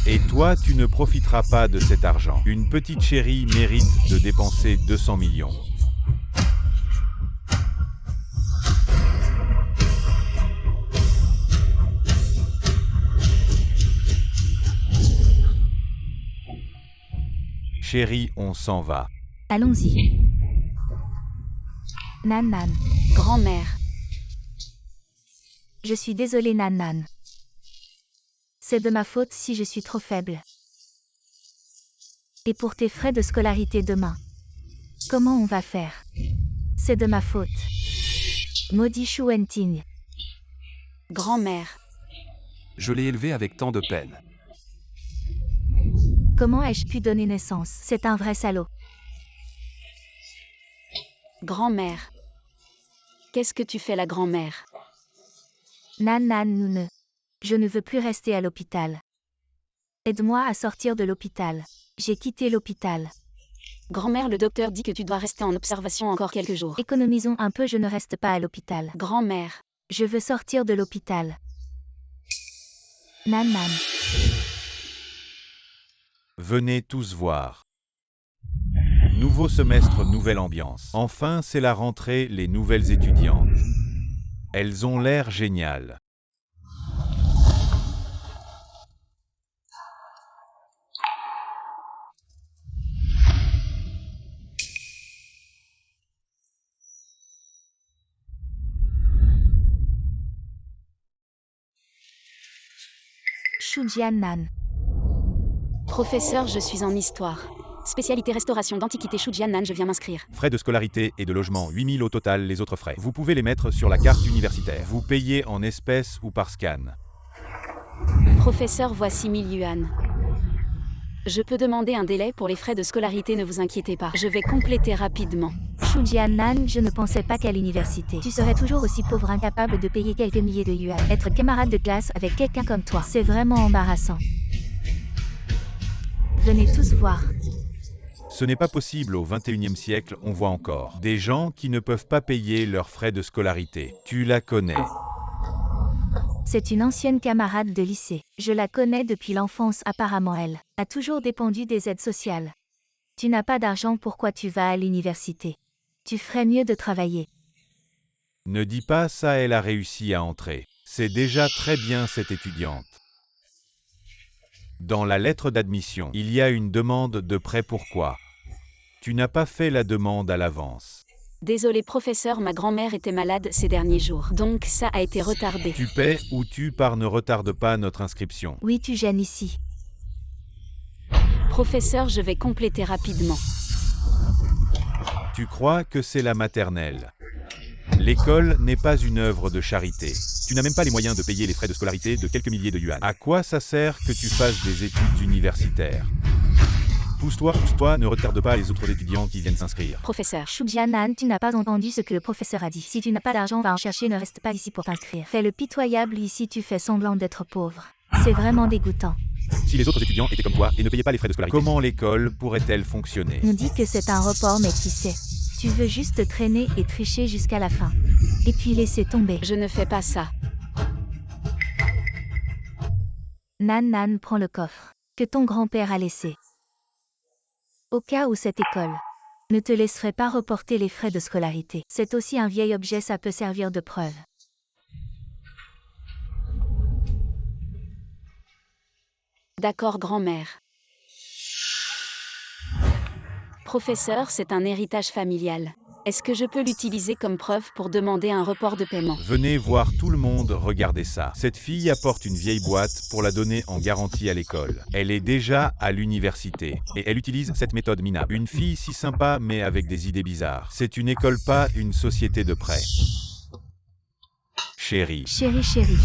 Et toi, tu ne profiteras pas de cet argent. Une petite chérie mérite de dépenser 200 millions. Chérie, on s'en va. Allons-y. Nan Nan. Grand-mère. Je suis désolée, Nan Nan. C'est de ma faute si je suis trop faible. Et pour tes frais de scolarité demain, comment on va faire? C'est de ma faute. Maudit Shu Wentin. Grand-mère. Je l'ai élevé avec tant de peine. Comment ai-je pu donner naissance? C'est un vrai salaud. Grand-mère. Qu'est-ce que tu fais, la grand-mère? Nan Nan, je ne veux plus rester à l'hôpital. Aide-moi à sortir de l'hôpital. J'ai quitté l'hôpital. Grand-mère, le docteur dit que tu dois rester en observation encore quelques jours. Économisons un peu, je ne reste pas à l'hôpital. Grand-mère. Je veux sortir de l'hôpital. Nan Nan. Venez tous voir. Nouveau semestre, nouvelle ambiance. Enfin, c'est la rentrée, les nouvelles étudiantes. Elles ont l'air géniales. Shu Jiannan. Professeur, je suis en histoire. Spécialité restauration d'antiquités Shu Jiannan, je viens m'inscrire. Frais de scolarité et de logement, 8 000 au total, les autres frais. Vous pouvez les mettre sur la carte universitaire. Vous payez en espèces ou par scan. Professeur, voici 1000 yuan. Je peux demander un délai pour les frais de scolarité, ne vous inquiétez pas. Je vais compléter rapidement. Shu Jiannan, je ne pensais pas qu'à l'université, tu serais toujours aussi pauvre, incapable de payer quelques milliers de yuan. Être camarade de classe avec quelqu'un comme toi, c'est vraiment embarrassant. Venez tous voir. Ce n'est pas possible, au XXIe siècle, on voit encore des gens qui ne peuvent pas payer leurs frais de scolarité. Tu la connais. C'est une ancienne camarade de lycée. Je la connais depuis l'enfance, apparemment elle a toujours dépendu des aides sociales. Tu n'as pas d'argent, pourquoi tu vas à l'université? Tu ferais mieux de travailler. Ne dis pas ça, elle a réussi à entrer. C'est déjà très bien, cette étudiante. Dans la lettre d'admission, il y a une demande de prêt, pourquoi? Tu n'as pas fait la demande à l'avance. Désolé professeur, ma grand-mère était malade ces derniers jours. Donc ça a été retardé. Tu paies ou tu pars, ne retarde pas notre inscription. Oui, tu gênes ici. Professeur, je vais compléter rapidement. Tu crois que c'est la maternelle? L'école n'est pas une œuvre de charité. Tu n'as même pas les moyens de payer les frais de scolarité de quelques milliers de yuan. À quoi ça sert que tu fasses des études universitaires? Pousse-toi, ne retarde pas les autres étudiants qui viennent s'inscrire. Professeur, Shu Jianan, tu n'as pas entendu ce que le professeur a dit. Si tu n'as pas d'argent, va en chercher, ne reste pas ici pour t'inscrire. Fais le pitoyable ici, tu fais semblant d'être pauvre. C'est vraiment dégoûtant. Si les autres étudiants étaient comme toi et ne payaient pas les frais de scolarité, comment l'école pourrait-elle fonctionner? On dit que c'est un report, mais qui sait? Tu veux juste traîner et tricher jusqu'à la fin. Et puis laisser tomber. je ne fais pas ça. Nan, prends le coffre que ton grand-père a laissé. Au cas où cette école ne te laisserait pas reporter les frais de scolarité. C'est aussi un vieil objet, ça peut servir de preuve. D'accord, grand-mère. Professeur, c'est un héritage familial. Est-ce que je peux l'utiliser comme preuve pour demander un report de paiement? Venez voir tout le monde, regardez ça. Cette fille apporte une vieille boîte pour la donner en garantie à l'école. Elle est déjà à l'université et elle utilise cette méthode minable. Une fille si sympa mais avec des idées bizarres. C'est une école, pas une société de prêt. Chérie. Chérie.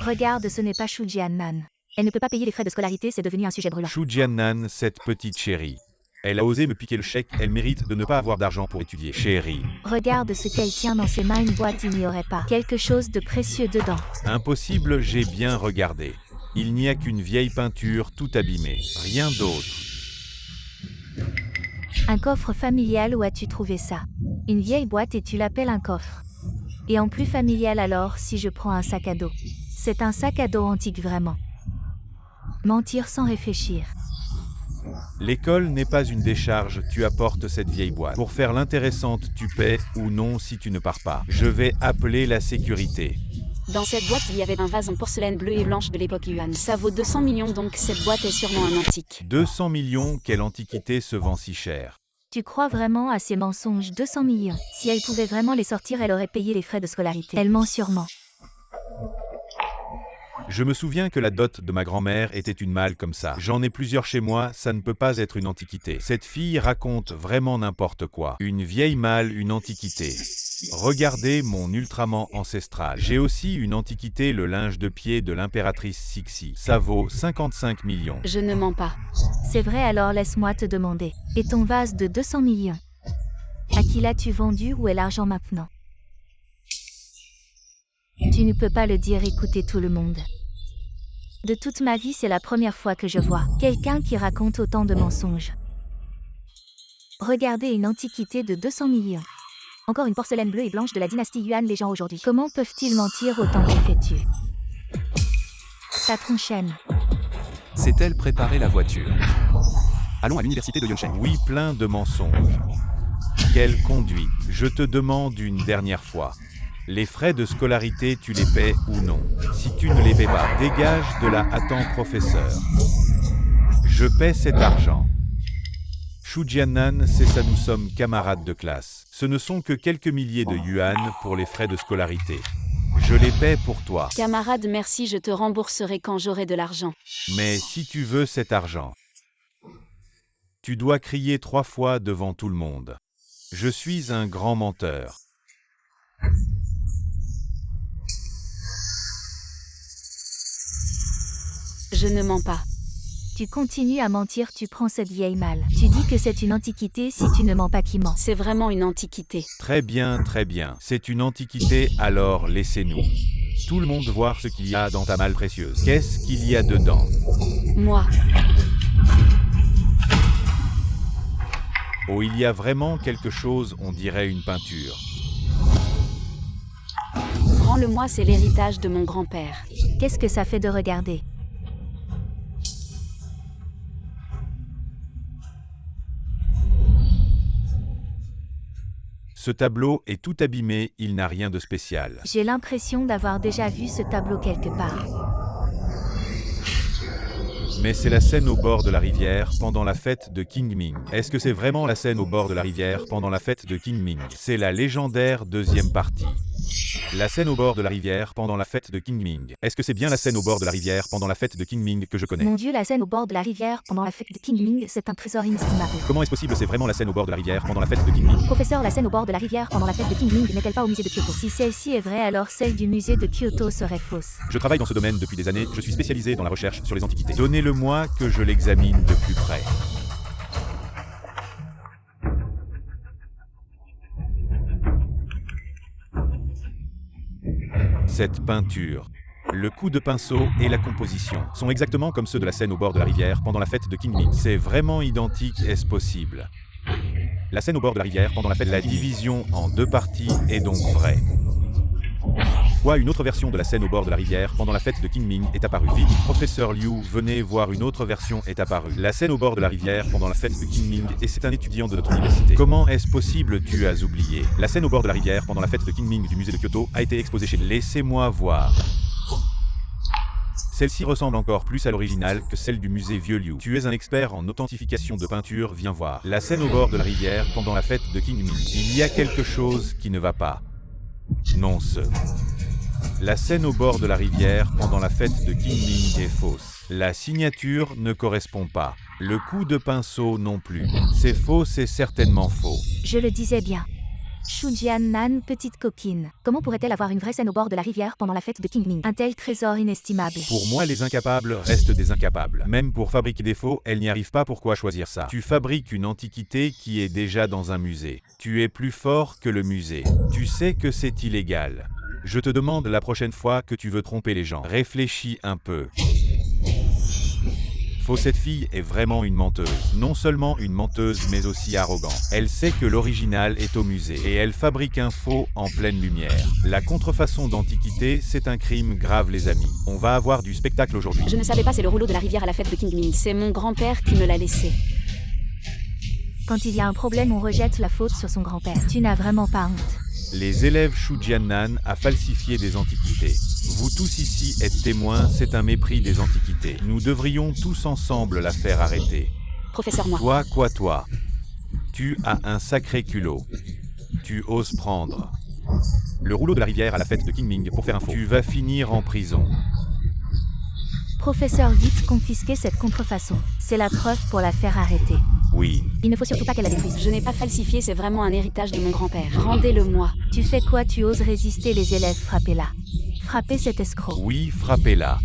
Regarde, ce n'est pas Shu Jianan. Elle ne peut pas payer les frais de scolarité, c'est devenu un sujet brûlant. Shu Jianan, cette petite chérie. Elle a osé me piquer le chèque, elle mérite de ne pas avoir d'argent pour étudier. Chérie. Regarde ce qu'elle tient dans ses mains, une boîte, il n'y aurait pas quelque chose de précieux dedans. Impossible, j'ai bien regardé. Il n'y a qu'une vieille peinture tout abîmée. Rien d'autre. Un coffre familial, où as-tu trouvé ça? Une vieille boîte et tu l'appelles un coffre. Et en plus familial alors, si je prends un sac à dos. C'est un sac à dos antique vraiment. Mentir sans réfléchir. L'école n'est pas une décharge, tu apportes cette vieille boîte. Pour faire l'intéressante, tu paies ou non si tu ne pars pas. Je vais appeler la sécurité. Dans cette boîte, il y avait un vase en porcelaine bleue et blanche de l'époque Yuan. Ça vaut 200 millions, donc cette boîte est sûrement un antique. 200 millions, quelle antiquité se vend si cher? Tu crois vraiment à ces mensonges? 200 millions. Si elle pouvait vraiment les sortir, elle aurait payé les frais de scolarité. Elle ment sûrement. Je me souviens que la dot de ma grand-mère était une malle comme ça. J'en ai plusieurs chez moi, ça ne peut pas être une antiquité. Cette fille raconte vraiment n'importe quoi. Une vieille malle, une antiquité. Regardez mon ultraman ancestral. J'ai aussi une antiquité, le linge de pied de l'impératrice Cixi. Ça vaut 55 millions. Je ne mens pas. C'est vrai, alors laisse-moi te demander. Et ton vase de 200 millions? À qui l'as-tu vendu? Où est l'argent maintenant? Tu ne peux pas le dire, écoutez tout le monde. De toute ma vie, c'est la première fois que je vois quelqu'un qui raconte autant de mensonges. Regardez, une antiquité de 200 millions. Encore une porcelaine bleue et blanche de la dynastie Yuan. Les gens aujourd'hui, comment peuvent-ils mentir autant? Que fais-tu? Patron Chen. Sait-elle préparer la voiture? Allons à l'université de Yunsheng. Oui, plein de mensonges. Quelle conduite? Je te demande une dernière fois. Les frais de scolarité, tu les paies ou non? Si tu ne les paies pas, dégage de là. Attends, professeur. Je paie cet argent. Shu Jianan, c'est ça, nous sommes camarades de classe. Ce ne sont que quelques milliers de yuan pour les frais de scolarité. Je les paie pour toi. Camarade, merci, je te rembourserai quand j'aurai de l'argent. Mais si tu veux cet argent, tu dois crier 3 fois devant tout le monde. Je suis un grand menteur. Je ne mens pas. Tu continues à mentir, tu prends cette vieille malle. Tu dis que c'est une antiquité, si tu ne mens pas, qui ment? C'est vraiment une antiquité. Très bien, très bien. C'est une antiquité, alors laissez-nous. Tout le monde voir ce qu'il y a dans ta malle précieuse. Qu'est-ce qu'il y a dedans? Moi. Oh, il y a vraiment quelque chose, on dirait une peinture. Prends-le-moi, c'est l'héritage de mon grand-père. Qu'est-ce que ça fait de regarder? Ce tableau est tout abîmé, il n'a rien de spécial. J'ai l'impression d'avoir déjà vu ce tableau quelque part. Mais c'est la scène au bord de la rivière pendant la fête de Qingming. Est-ce que c'est vraiment la scène au bord de la rivière pendant la fête de Qingming? C'est la légendaire deuxième partie. La scène au bord de la rivière pendant la fête de Qingming. Est-ce que c'est bien la scène au bord de la rivière pendant la fête de Qingming que je connais? Mon Dieu, la scène au bord de la rivière pendant la fête de Qingming, c'est un trésor inestimable. Comment est-ce possible? C'est vraiment la scène au bord de la rivière pendant la fête de Qingming? Professeur, la scène au bord de la rivière pendant la fête de Qingming n'est-elle pas au musée de Kyoto? Si celle-ci est vraie, alors celle du musée de Kyoto serait fausse. Je travaille dans ce domaine depuis des années, je suis spécialisé dans la recherche sur les antiquités. Donnez-le-moi que je l'examine de plus près. Cette peinture, le coup de pinceau et la composition sont exactement comme ceux de la scène au bord de la rivière pendant la fête de Qingming. C'est vraiment identique, est-ce possible? La scène au bord de la rivière pendant la fête, la division en deux parties est donc vraie. Quoi, une autre version de la scène au bord de la rivière pendant la fête de Qingming est apparue. Vite, professeur Liu, venez voir, une autre version est apparue. La scène au bord de la rivière pendant la fête de Qingming, et c'est un étudiant de notre université. Comment est-ce possible? Tu as oublié. La scène au bord de la rivière pendant la fête de Qingming du musée de Kyoto a été exposée chez... Laissez-moi voir. Celle-ci ressemble encore plus à l'original que celle du musée Vieux Liu. Tu es un expert en authentification de peinture, viens voir. La scène au bord de la rivière pendant la fête de Qingming. Il y a quelque chose qui ne va pas. Non, la scène au bord de la rivière pendant la fête de Qingming est fausse. La signature ne correspond pas. Le coup de pinceau non plus. C'est faux, c'est certainement faux. Je le disais bien. Shu Jiannan, petite coquine. Comment pourrait-elle avoir une vraie scène au bord de la rivière pendant la fête de Qingming? Un tel trésor inestimable. Pour moi, les incapables restent des incapables. Même pour fabriquer des faux, elle n'y arrive pas, pourquoi choisir ça? Tu fabriques une antiquité qui est déjà dans un musée. Tu es plus fort que le musée. Tu sais que c'est illégal. Je te demande la prochaine fois que tu veux tromper les gens. Réfléchis un peu. Cette fille est vraiment une menteuse. Non seulement une menteuse, mais aussi arrogante. Elle sait que l'original est au musée, et elle fabrique un faux en pleine lumière. La contrefaçon d'antiquité, c'est un crime grave, les amis. On va avoir du spectacle aujourd'hui. Je ne savais pas, c'est le rouleau de la rivière à la fête de Qingming. C'est mon grand-père qui me l'a laissé. Quand il y a un problème, on rejette la faute sur son grand-père. Tu n'as vraiment pas honte. Les élèves Shu Jiannan a falsifié des antiquités. Vous tous ici êtes témoins, c'est un mépris des antiquités. Nous devrions tous ensemble la faire arrêter. Professeur, moi. Toi, quoi toi? Tu as un sacré culot. Tu oses prendre le rouleau de la rivière à la fête de Qingming pour faire un faux. Tu vas finir en prison. Professeur, vite confisquer cette contrefaçon. C'est la preuve pour la faire arrêter. Oui. Il ne faut surtout pas qu'elle la détruise. Je n'ai pas falsifié, c'est vraiment un héritage de mon grand-père. Rendez-le-moi. Tu fais quoi? Tu oses résister? Les élèves, frappez-la. Frappez cet escroc. Oui, frappez-la.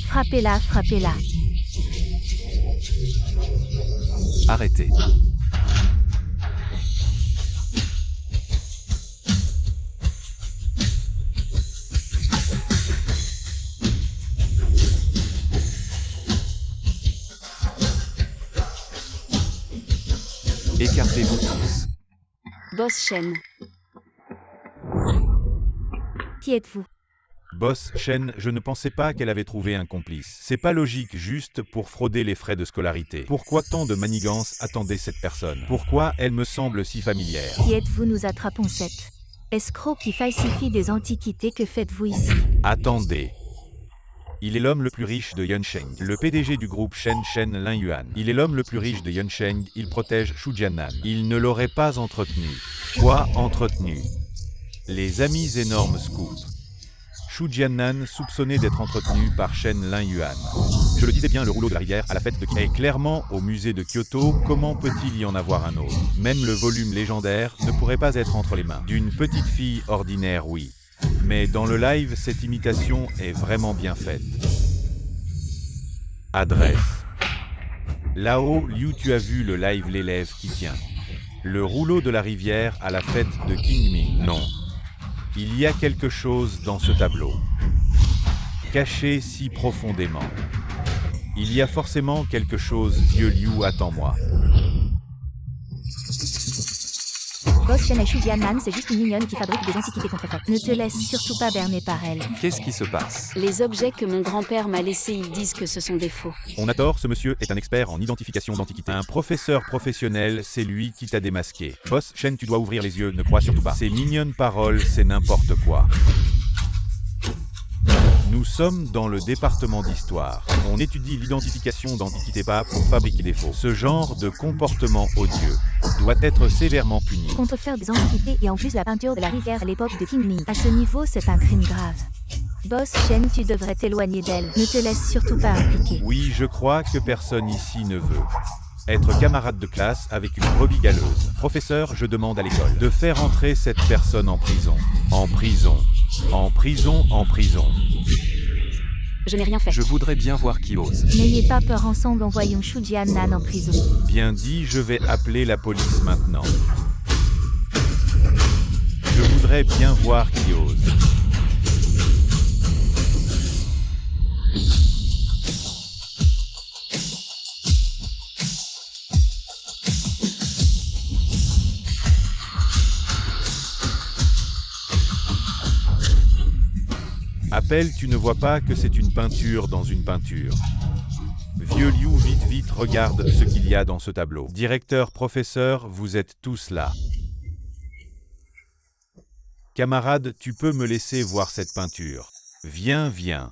Frappez-la, frappez-la. Arrêtez. Écartez-vous tous. Boss Shen. Qui êtes-vous? Boss Shen, je ne pensais pas qu'elle avait trouvé un complice. C'est pas logique, juste pour frauder les frais de scolarité. Pourquoi tant de manigance attendait cette personne? Pourquoi elle me semble si familière? Qui êtes-vous? Nous attrapons cette escroc qui falsifie des antiquités. Que faites-vous ici? Attendez. Il est l'homme le plus riche de Yunsheng, le PDG du groupe Shen Lin Yuan. Il est l'homme le plus riche de Yunsheng, il protège Shu Jiannan. Il ne l'aurait pas entretenu. Quoi entretenu? Les amis, énorme scoop. Shu Jiannan soupçonné d'être entretenu par Shen Lin Yuan. Je le disais bien, le rouleau de la rivière à la fête de Qingming est clairement au musée de Kyoto. Comment peut-il y en avoir un autre? Même le volume légendaire ne pourrait pas être entre les mains d'une petite fille ordinaire, oui. Mais dans le live, cette imitation est vraiment bien faite. Adresse. Là-haut, Liu, tu as vu le live, l'élève qui tient le rouleau de la rivière à la fête de Qingming? Non. Il y a quelque chose dans ce tableau, caché si profondément. Il y a forcément quelque chose, vieux Liu, attends-moi. Boss Shen et Shu Jiannan, c'est juste une mignonne qui fabrique des antiquités contrefaites. Ne te laisse surtout pas berner par elle. Qu'est-ce qui se passe? Les objets que mon grand-père m'a laissés, ils disent que ce sont des faux. On a tort, ce monsieur est un expert en identification d'antiquités. Un professeur professionnel, c'est lui qui t'a démasqué. Boss Shen, tu dois ouvrir les yeux, ne crois surtout pas. Ces mignonnes paroles, c'est n'importe quoi. Nous sommes dans le département d'histoire. On étudie l'identification d'antiquités pas pour fabriquer des faux. Ce genre de comportement odieux doit être sévèrement puni. Contrefaire des antiquités et en plus la peinture de la rivière à l'époque de King Ming. À ce niveau, c'est un crime grave. Boss Chen, tu devrais t'éloigner d'elle. Ne te laisse surtout pas impliquer. Oui, je crois que personne ici ne veut être camarade de classe avec une brebis galeuse. Professeur, je demande à l'école de faire entrer cette personne en prison. En prison. En prison, en prison. Je n'ai rien fait. Je voudrais bien voir qui ose. N'ayez pas peur, ensemble envoyons Shu Jiannan en prison. Bien dit, je vais appeler la police maintenant. Je voudrais bien voir qui ose. Appelle, tu ne vois pas que c'est une peinture dans une peinture. Vieux Liu, vite, vite, regarde ce qu'il y a dans ce tableau. Directeur, professeur, vous êtes tous là. Camarade, tu peux me laisser voir cette peinture. Viens, viens.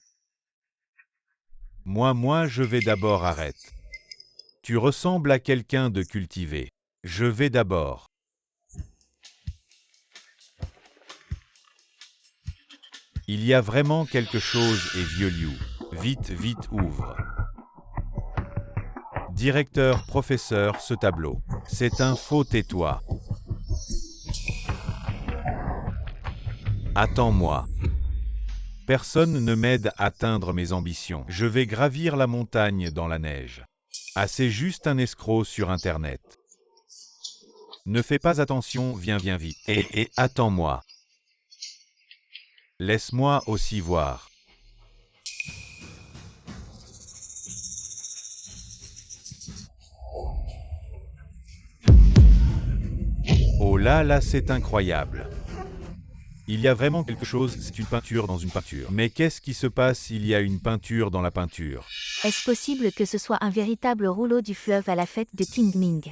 Moi, je vais d'abord, arrête. Tu ressembles à quelqu'un de cultivé. Je vais d'abord. Il y a vraiment quelque chose et vieux Liu. Vite, vite, ouvre. Directeur, professeur, ce tableau. C'est un faux, tais-toi. Attends-moi. Personne ne m'aide à atteindre mes ambitions. Je vais gravir la montagne dans la neige. Ah, c'est juste un escroc sur Internet. Ne fais pas attention, viens, viens vite. Et attends-moi. Laisse-moi aussi voir. Oh là là, c'est incroyable. Il y a vraiment quelque chose, c'est une peinture dans une peinture. Mais qu'est-ce qui se passe s'il y a une peinture dans la peinture? Est-ce possible que ce soit un véritable rouleau du fleuve à la fête de King Ming?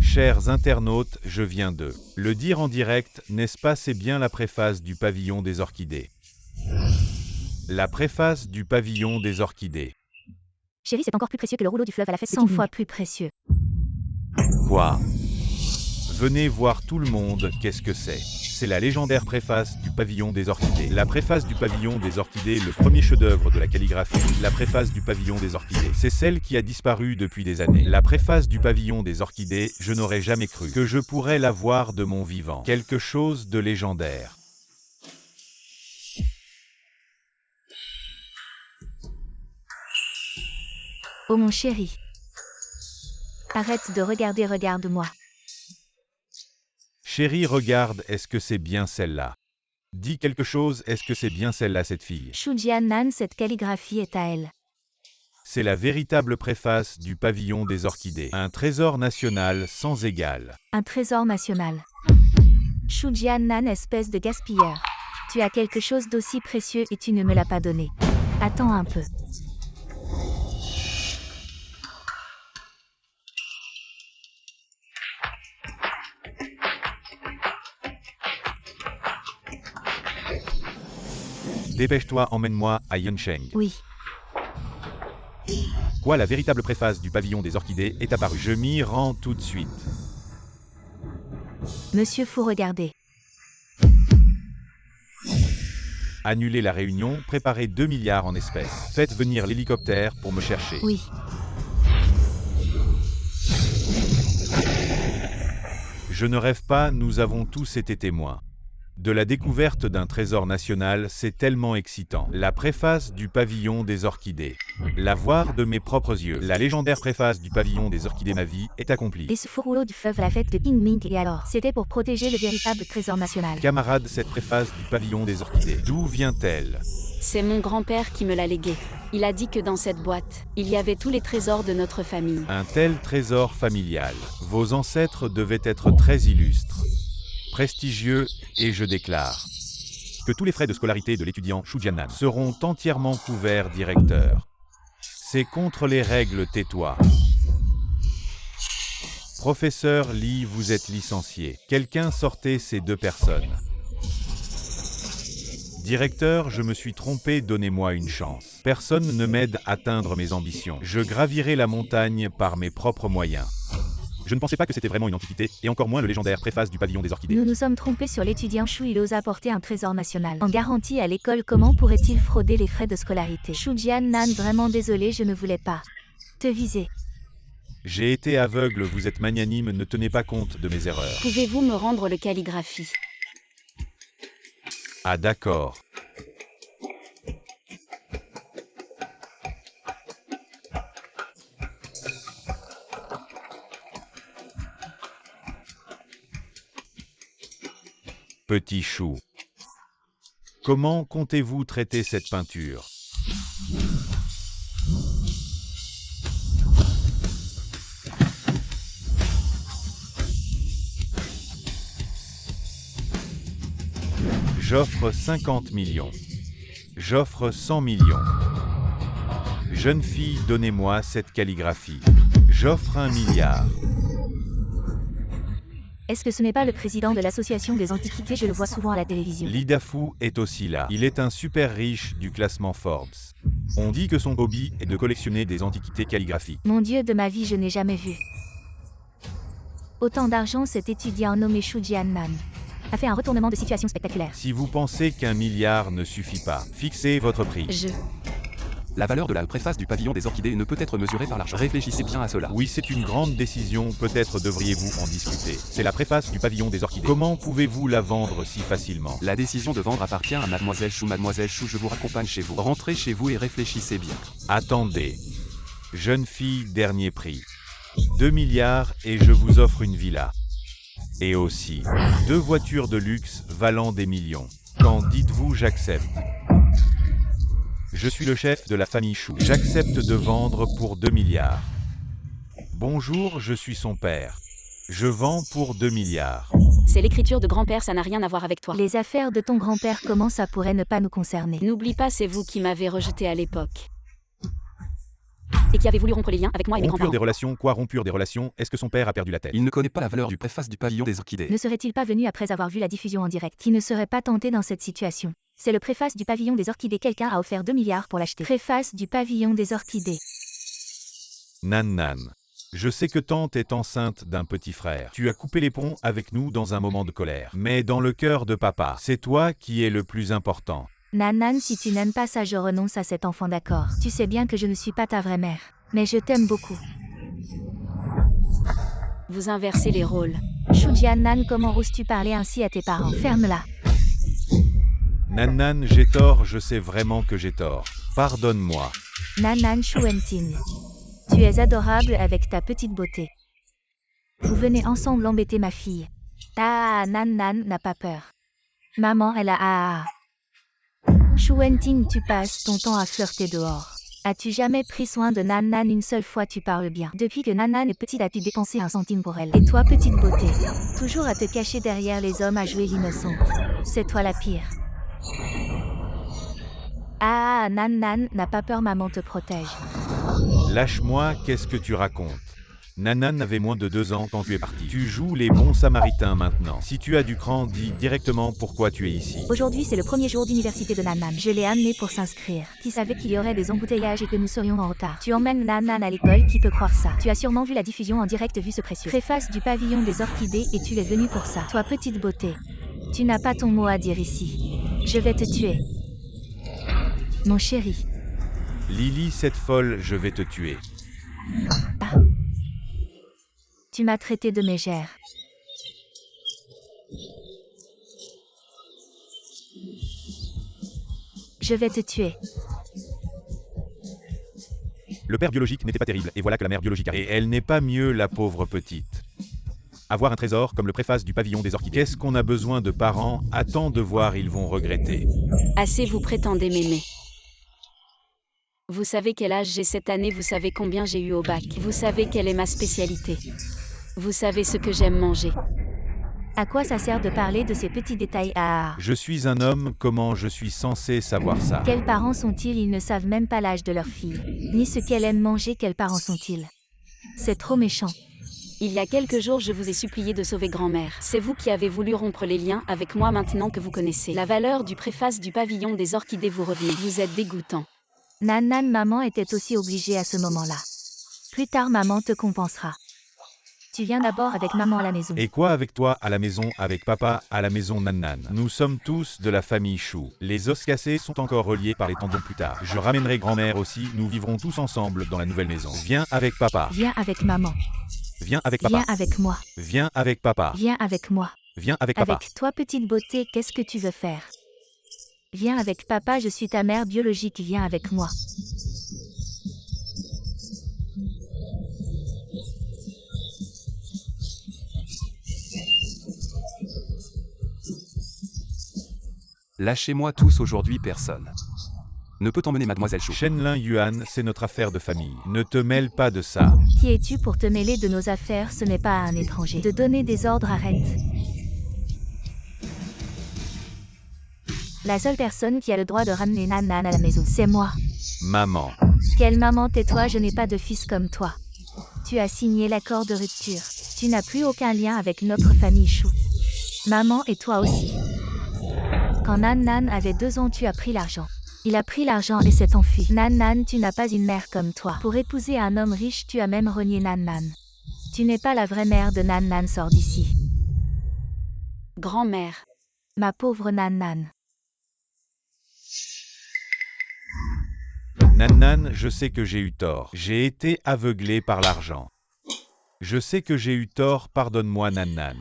Chers internautes, je viens de le dire en direct, n'est-ce pas, c'est bien la préface du pavillon des orchidées. La préface du pavillon des orchidées. Chérie, c'est encore plus précieux que le rouleau du fleuve à la fête de King Ming. 100 fois plus précieux. Quoi? Venez voir tout le monde, qu'est-ce que c'est? C'est la légendaire préface du pavillon des orchidées. La préface du pavillon des orchidées, le premier chef-d'œuvre de la calligraphie. La préface du pavillon des orchidées. C'est celle qui a disparu depuis des années. La préface du pavillon des orchidées, je n'aurais jamais cru que je pourrais la voir de mon vivant. Quelque chose de légendaire. Oh mon chéri. Arrête de regarder, regarde-moi. Chérie, regarde, est-ce que c'est bien celle-là? Dis quelque chose, est-ce que c'est bien celle-là, cette fille? Shu Jiannan, cette calligraphie est à elle. C'est la véritable préface du pavillon des orchidées. Un trésor national sans égal. Un trésor national. Shu Jiannan, espèce de gaspilleur. Tu as quelque chose d'aussi précieux et tu ne me l'as pas donné. Attends un peu. Dépêche-toi, emmène-moi à Yunsheng. Oui. Quoi, la véritable préface du pavillon des orchidées est apparue. Je m'y rends tout de suite. Monsieur, faut regarder. Annulez la réunion, préparez 2 milliards en espèces. Faites venir l'hélicoptère pour me chercher. Oui. Je ne rêve pas, nous avons tous été témoins de la découverte d'un trésor national, c'est tellement excitant. La préface du pavillon des orchidées. La voir de mes propres yeux. La légendaire préface du pavillon des orchidées, ma vie, est accomplie. Et ce faux rouleau du fleuve à la fête de King Ming, et alors? C'était pour protéger le véritable trésor national. Camarade, cette préface du pavillon des orchidées, d'où vient-elle? C'est mon grand-père qui me l'a légué. Il a dit que dans cette boîte, il y avait tous les trésors de notre famille. Un tel trésor familial. Vos ancêtres devaient être très illustres, prestigieux, et je déclare que tous les frais de scolarité de l'étudiant Shu Jiannan seront entièrement couverts, directeur. C'est contre les règles, tais-toi. Professeur Lee, vous êtes licencié. Quelqu'un sortez ces deux personnes. Directeur, je me suis trompé, donnez-moi une chance. Personne ne m'aide à atteindre mes ambitions. Je gravirai la montagne par mes propres moyens. Je ne pensais pas que c'était vraiment une antiquité, et encore moins le légendaire préface du pavillon des orchidées. Nous nous sommes trompés sur l'étudiant Chou, il ose apporter un trésor national. En garantie à l'école, comment pourrait-il frauder les frais de scolarité? Chou Jiannan, vraiment désolé, je ne voulais pas te viser. J'ai été aveugle, vous êtes magnanime, ne tenez pas compte de mes erreurs. Pouvez-vous me rendre le calligraphie? Ah d'accord. Petit Chou. Comment comptez-vous traiter cette peinture? J'offre 50 millions. J'offre 100 millions. Jeune fille, donnez-moi cette calligraphie. J'offre 1 milliard. Est-ce que ce n'est pas le président de l'association des antiquités? Je le vois souvent à la télévision. Lee Da-Fu est aussi là. Il est un super riche du classement Forbes. On dit que son hobby est de collectionner des antiquités calligraphiques. Mon Dieu de ma vie, je n'ai jamais vu autant d'argent. Cet étudiant nommé Chou Jiannan a fait un retournement de situation spectaculaire. Si vous pensez qu'un milliard ne suffit pas, fixez votre prix. La valeur de la préface du pavillon des orchidées ne peut être mesurée par l'argent. Réfléchissez bien à cela. Oui, c'est une grande décision, peut-être devriez-vous en discuter. C'est la préface du pavillon des orchidées. Comment pouvez-vous la vendre si facilement? La décision de vendre appartient à Mademoiselle Chou. Mademoiselle Chou, je vous raccompagne chez vous. Rentrez chez vous et réfléchissez bien. Attendez. Jeune fille, dernier prix. 2 milliards et je vous offre une villa. Et aussi, 2 voitures de luxe valant des millions. Quand dites-vous j'accepte? Je suis le chef de la famille Chou. J'accepte de vendre pour 2 milliards. Bonjour, je suis son père. Je vends pour 2 milliards. C'est l'écriture de grand-père, ça n'a rien à voir avec toi. Les affaires de ton grand-père, comment ça pourrait ne pas nous concerner? N'oublie pas, c'est vous qui m'avez rejeté à l'époque. Et qui avez voulu rompre les liens avec moi et mes Rompure grands-parents. des relations, quoi rompure des relations? Est-ce que son père a perdu la tête? Il ne connaît pas la valeur du préface du pavillon des orchidées. Ne serait-il pas venu après avoir vu la diffusion en direct? Qui ne serait pas tenté dans cette situation? C'est le préface du pavillon des orchidées. Quelqu'un a offert 2 milliards pour l'acheter. Préface du pavillon des orchidées. Nan. Je sais que tante est enceinte d'un petit frère. Tu as coupé les ponts avec nous dans un moment de colère. Mais dans le cœur de papa, c'est toi qui es le plus important. Nan, si tu n'aimes pas ça, je renonce à cet enfant, d'accord? Tu sais bien que je ne suis pas ta vraie mère. Mais je t'aime beaucoup. Vous inversez les rôles. Chou Jiannan, comment oses-tu parler ainsi à tes parents? Ferme-la. Nan, j'ai tort, je sais vraiment que j'ai tort. Pardonne-moi. Nan Chou Wenting. Tu es adorable avec ta petite beauté. Vous venez ensemble embêter ma fille. Ah, Nan n'a pas peur. Maman, elle a ah. Chou Wenting, tu passes ton temps à flirter dehors. As-tu jamais pris soin de Nan une seule fois? Tu parles bien. Depuis que Nan est petite, as-tu dépensé 1 centime pour elle? Et toi, petite beauté, toujours à te cacher derrière les hommes à jouer l'innocente. C'est toi la pire. Ah, Nan n'a pas peur, maman te protège. Lâche-moi, qu'est-ce que tu racontes? Nan avait moins de 2 ans quand tu es parti. Tu joues les bons samaritains maintenant. Si tu as du cran, dis directement pourquoi tu es ici. Aujourd'hui, c'est le premier jour d'université de Nan. Je l'ai amené pour s'inscrire. Qui savait qu'il y aurait des embouteillages et que nous serions en retard? Tu emmènes Nan à l'école, qui peut croire ça? Tu as sûrement vu la diffusion en direct, vu ce précieux préface du pavillon des orchidées et tu es venu pour ça. Toi, petite beauté, tu n'as pas ton mot à dire ici. Je vais te tuer. Mon chéri. Lily, cette folle, je vais te tuer. Ah. Tu m'as traité de mégère. Je vais te tuer. Le père biologique n'était pas terrible, et voilà que la mère biologique arrive. Et elle n'est pas mieux, la pauvre petite. Avoir un trésor comme le préface du pavillon des orchidées. Qu'est-ce qu'on a besoin de parents? Attends de voir, ils vont regretter. Assez, vous prétendez m'aimer. Vous savez quel âge j'ai cette année, vous savez combien j'ai eu au bac, vous savez quelle est ma spécialité. Vous savez ce que j'aime manger. À quoi ça sert de parler de ces petits détails? Ah. Je suis un homme, comment je suis censé savoir ça? Quels parents sont-ils? Ils ne savent même pas l'âge de leur fille, ni ce qu'elle aime manger. Quels parents sont-ils? C'est trop méchant. Il y a quelques jours, je vous ai supplié de sauver grand-mère. C'est vous qui avez voulu rompre les liens avec moi maintenant que vous connaissez la valeur du préface du pavillon des orchidées. Vous revenez. Vous êtes dégoûtant. Nan Nan, maman était aussi obligée à ce moment-là. Plus tard, maman te compensera. Tu viens d'abord avec maman à la maison. Et quoi avec toi à la maison, avec papa à la maison Nan Nan? Nous sommes tous de la famille Chou. Les os cassés sont encore reliés par les tendons plus tard. Je ramènerai grand-mère aussi, nous vivrons tous ensemble dans la nouvelle maison. Viens avec papa. Viens avec maman. Viens avec papa. Viens avec moi. Viens avec papa. Viens avec moi. Viens avec papa. Avec toi, petite beauté, qu'est-ce que tu veux faire? Viens avec papa, je suis ta mère biologique, viens avec moi. Lâchez-moi tous aujourd'hui, personne ne peut emmener Mademoiselle Chou. Shenlin Yuan, c'est notre affaire de famille. Ne te mêle pas de ça. Qui es-tu pour te mêler de nos affaires? Ce n'est pas à un étranger de donner des ordres, arrête. La seule personne qui a le droit de ramener Nan Nan à la maison, c'est moi. Maman. Quelle maman? Tais-toi, je n'ai pas de fils comme toi. Tu as signé l'accord de rupture. Tu n'as plus aucun lien avec notre famille Chou. Maman et toi aussi. Quand Nan Nan avait 2 ans, tu as pris l'argent. Il a pris l'argent et s'est enfui. Nan Nan, tu n'as pas une mère comme toi. Pour épouser un homme riche, tu as même renié Nan Nan. Tu n'es pas la vraie mère de Nan Nan, sors d'ici. Grand-mère. Ma pauvre Nan Nan. Nan Nan, je sais que j'ai eu tort. J'ai été aveuglé par l'argent. Je sais que j'ai eu tort, pardonne-moi Nan Nan.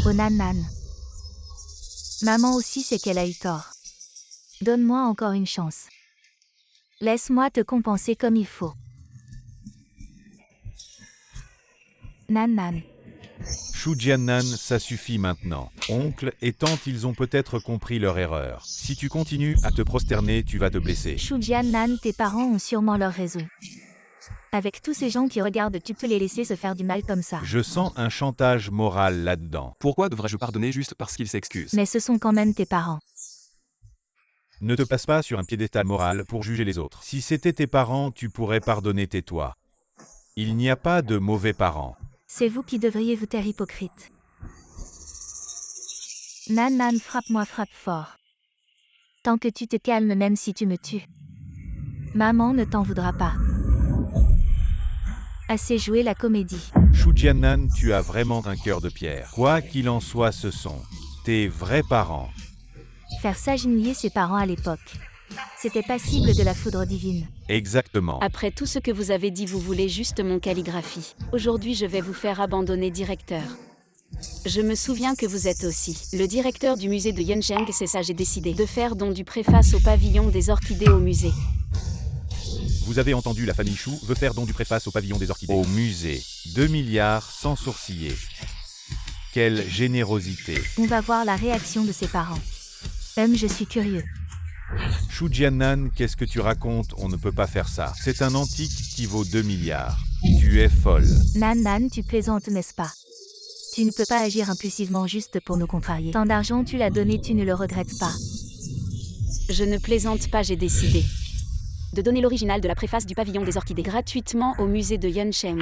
Oh Nan Nan. Maman aussi sait qu'elle a eu tort. Donne-moi encore une chance. Laisse-moi te compenser comme il faut. Nan Nan. Shu Jiannan, ça suffit maintenant. Oncle et tante, ils ont peut-être compris leur erreur. Si tu continues à te prosterner, tu vas te blesser. Shu Jiannan, tes parents ont sûrement leur raison. Avec tous ces gens qui regardent, tu peux les laisser se faire du mal comme ça. Je sens un chantage moral là-dedans. Pourquoi devrais-je pardonner juste parce qu'il s'excuse? Mais ce sont quand même tes parents. Ne te passe pas sur un piédestal moral pour juger les autres. Si c'était tes parents, tu pourrais pardonner, tais-toi. Il n'y a pas de mauvais parents. C'est vous qui devriez vous taire, hypocrite. Nan Nan, frappe-moi, frappe fort. Tant que tu te calmes, même si tu me tues. Maman ne t'en voudra pas. Assez joué la comédie. Shu Jiannan, tu as vraiment un cœur de pierre. Quoi qu'il en soit, ce sont tes vrais parents. Faire s'agenouiller ses parents à l'époque. C'était passible de la foudre divine. Exactement. Après tout ce que vous avez dit, vous voulez juste mon calligraphie. Aujourd'hui, je vais vous faire abandonner, directeur. Je me souviens que vous êtes aussi le directeur du musée de Yuncheng, c'est ça, j'ai décidé de faire don du préface au pavillon des orchidées au musée. Vous avez entendu, la famille Chou veut faire don du préface au pavillon des orchidées. Au musée. 2 milliards sans sourciller. Quelle générosité. On va voir la réaction de ses parents. Je suis curieux. Shu Jiannan, qu'est-ce que tu racontes? On ne peut pas faire ça. C'est un antique qui vaut 2 milliards. Tu es folle. Nan Nan, tu plaisantes, n'est-ce pas? Tu ne peux pas agir impulsivement juste pour nous contrarier. Tant d'argent tu l'as donné, tu ne le regrettes pas. Je ne plaisante pas, j'ai décidé de donner l'original de la préface du pavillon des orchidées gratuitement au musée de Yuncheng.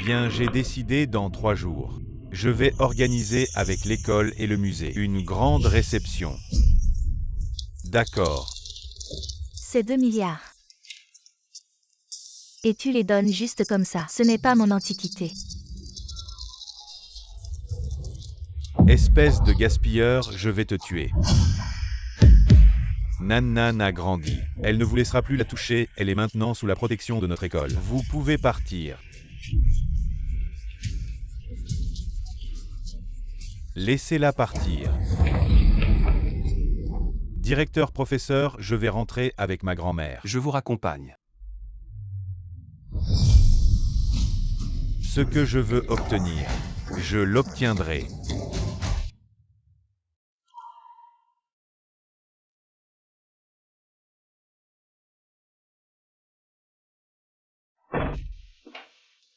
Bien, j'ai décidé dans 3 jours. Je vais organiser avec l'école et le musée une grande réception. D'accord. C'est 2 milliards. Et tu les donnes juste comme ça. Ce n'est pas mon antiquité. Espèce de gaspilleur, je vais te tuer. Nan Nan a grandi. Elle ne vous laissera plus la toucher, elle est maintenant sous la protection de notre école. Vous pouvez partir. Laissez-la partir. Directeur, professeur, je vais rentrer avec ma grand-mère. Je vous raccompagne. Ce que je veux obtenir, je l'obtiendrai.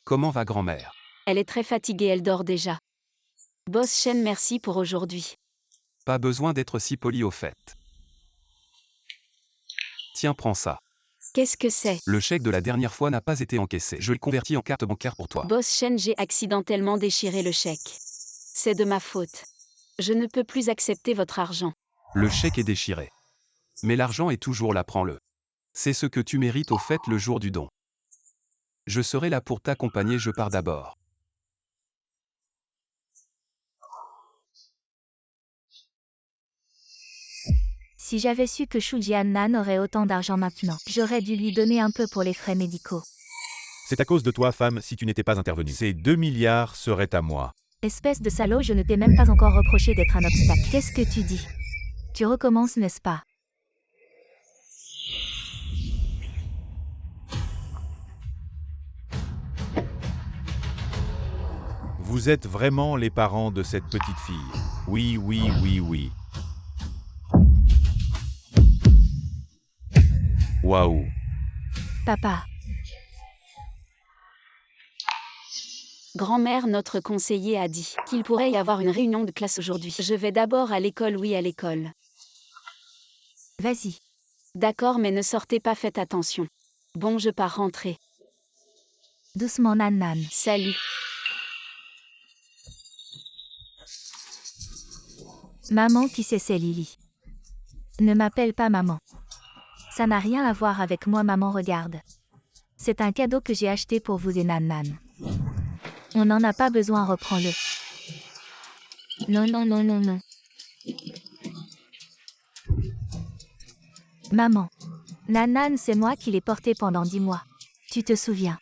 Comment va grand-mère? Elle est très fatiguée, elle dort déjà. Boss Shen, merci pour aujourd'hui. Pas besoin d'être si poli au fait. Tiens, prends ça. Qu'est-ce que c'est? Le chèque de la dernière fois n'a pas été encaissé. Je le convertis en carte bancaire pour toi. Boss Shen, j'ai accidentellement déchiré le chèque. C'est de ma faute. Je ne peux plus accepter votre argent. Le chèque est déchiré. Mais l'argent est toujours là, prends-le. C'est ce que tu mérites au fait le jour du don. Je serai là pour t'accompagner, je pars d'abord. Si j'avais su que Shu Jiannan aurait autant d'argent maintenant, j'aurais dû lui donner un peu pour les frais médicaux. C'est à cause de toi, femme, si tu n'étais pas intervenue. Ces 2 milliards seraient à moi. Espèce de salaud, je ne t'ai même pas encore reproché d'être un obstacle. Qu'est-ce que tu dis? Tu recommences, n'est-ce pas? Vous êtes vraiment les parents de cette petite fille. Oui, oui, oui, oui. Waouh. Papa. Grand-mère, notre conseiller a dit qu'il pourrait y avoir une réunion de classe aujourd'hui. Je vais d'abord à l'école, oui, à l'école. Vas-y. D'accord, mais ne sortez pas, faites attention. Bon, je pars rentrer. Doucement, Nan. Salut. Maman, qui c'est Lily? Ne m'appelle pas maman. Ça n'a rien à voir avec moi, maman, regarde. C'est un cadeau que j'ai acheté pour vous et Nan. On n'en a pas besoin, reprends-le. Non, non, non, non, non. Maman. Nan, c'est moi qui l'ai porté pendant 10 mois. Tu te souviens?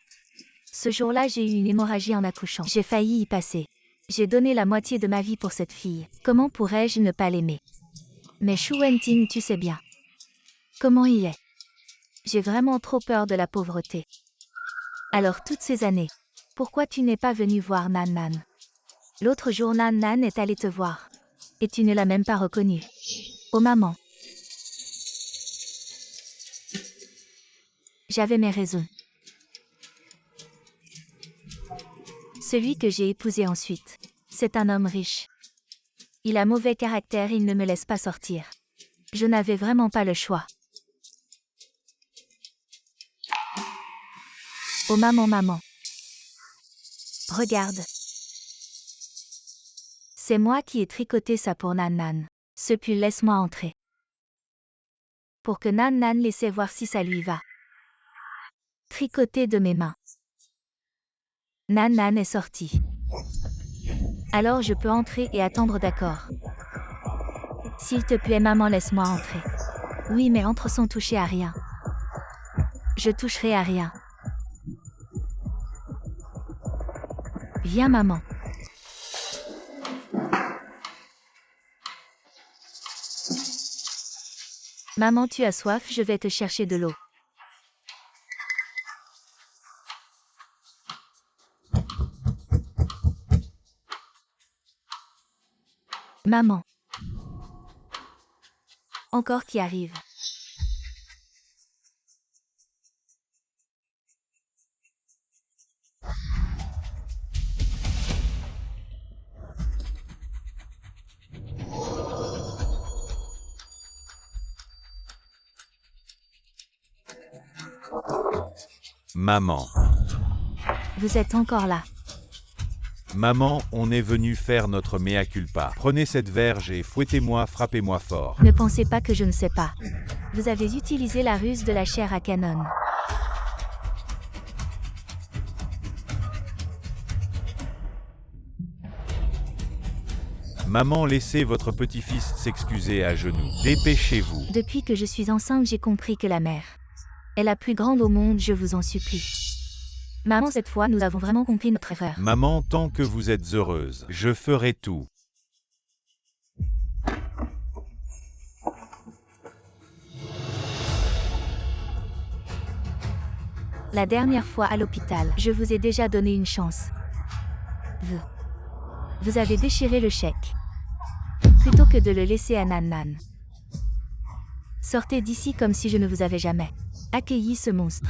Ce jour-là, j'ai eu une hémorragie en accouchant. J'ai failli y passer. J'ai donné la moitié de ma vie pour cette fille. Comment pourrais-je ne pas l'aimer? Mais Shu Wenting, tu sais bien. Comment il est? J'ai vraiment trop peur de la pauvreté. Alors toutes ces années, pourquoi tu n'es pas venu voir Nan? L'autre jour, Nan est allée te voir. Et tu ne l'as même pas reconnue. Oh maman. J'avais mes raisons. Celui que j'ai épousé ensuite, c'est un homme riche. Il a mauvais caractère, il ne me laisse pas sortir. Je n'avais vraiment pas le choix. Oh maman. Regarde. C'est moi qui ai tricoté ça pour Nan. Ce pull, laisse-moi entrer. Pour que Nan laisse voir si ça lui va. Tricoté de mes mains. Nan est sorti. Alors je peux entrer et attendre, d'accord? S'il te plaît, maman, laisse-moi entrer. Oui, mais entre sans toucher à rien. Je toucherai à rien. Viens, maman. Maman, tu as soif, je vais te chercher de l'eau. Maman. Encore qui arrive. Maman. Vous êtes encore là. Maman, on est venu faire notre mea culpa. Prenez cette verge et fouettez-moi, frappez-moi fort. Ne pensez pas que je ne sais pas. Vous avez utilisé la ruse de la chair à canon. Maman, laissez votre petit-fils s'excuser à genoux. Dépêchez-vous. Depuis que je suis enceinte, j'ai compris que la mère est la plus grande au monde, je vous en supplie. Maman, cette fois, nous avons vraiment compris notre erreur. Maman, tant que vous êtes heureuse, je ferai tout. La dernière fois à l'hôpital, je vous ai déjà donné une chance. Vous avez déchiré le chèque. Plutôt que de le laisser à Nan. Sortez d'ici comme si je ne vous avais jamais accueilli ce monstre.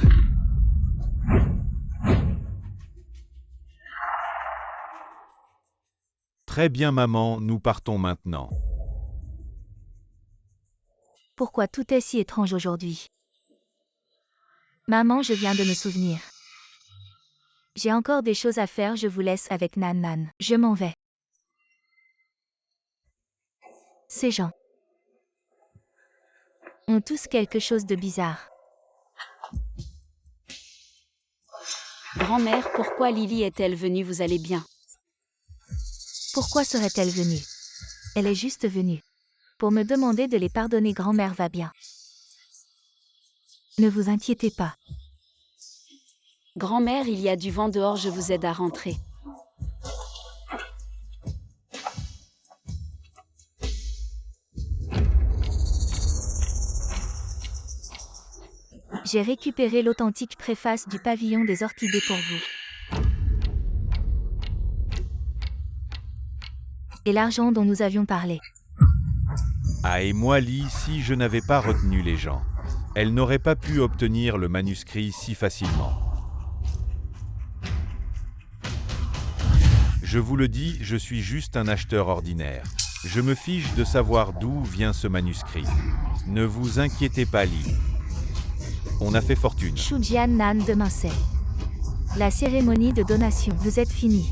Très bien, maman, nous partons maintenant. Pourquoi tout est si étrange aujourd'hui? Maman, je viens de me souvenir. J'ai encore des choses à faire, je vous laisse avec Nan Nan. Je m'en vais. Ces gens ont tous quelque chose de bizarre. Grand-mère, pourquoi Lily est-elle venue? Vous allez bien? Pourquoi serait-elle venue? Elle est juste venue pour me demander de les pardonner. Grand-mère va bien. Ne vous inquiétez pas. Grand-mère, il y a du vent dehors, je vous aide à rentrer. J'ai récupéré l'authentique préface du pavillon des orchidées pour vous. Et l'argent dont nous avions parlé. Ah, et moi, Lee, si je n'avais pas retenu les gens, elle n'aurait pas pu obtenir le manuscrit si facilement. Je vous le dis, je suis juste un acheteur ordinaire. Je me fiche de savoir d'où vient ce manuscrit. Ne vous inquiétez pas, Lee. On a fait fortune. Shujian Nan, demain c'est la cérémonie de donation. Vous êtes fini.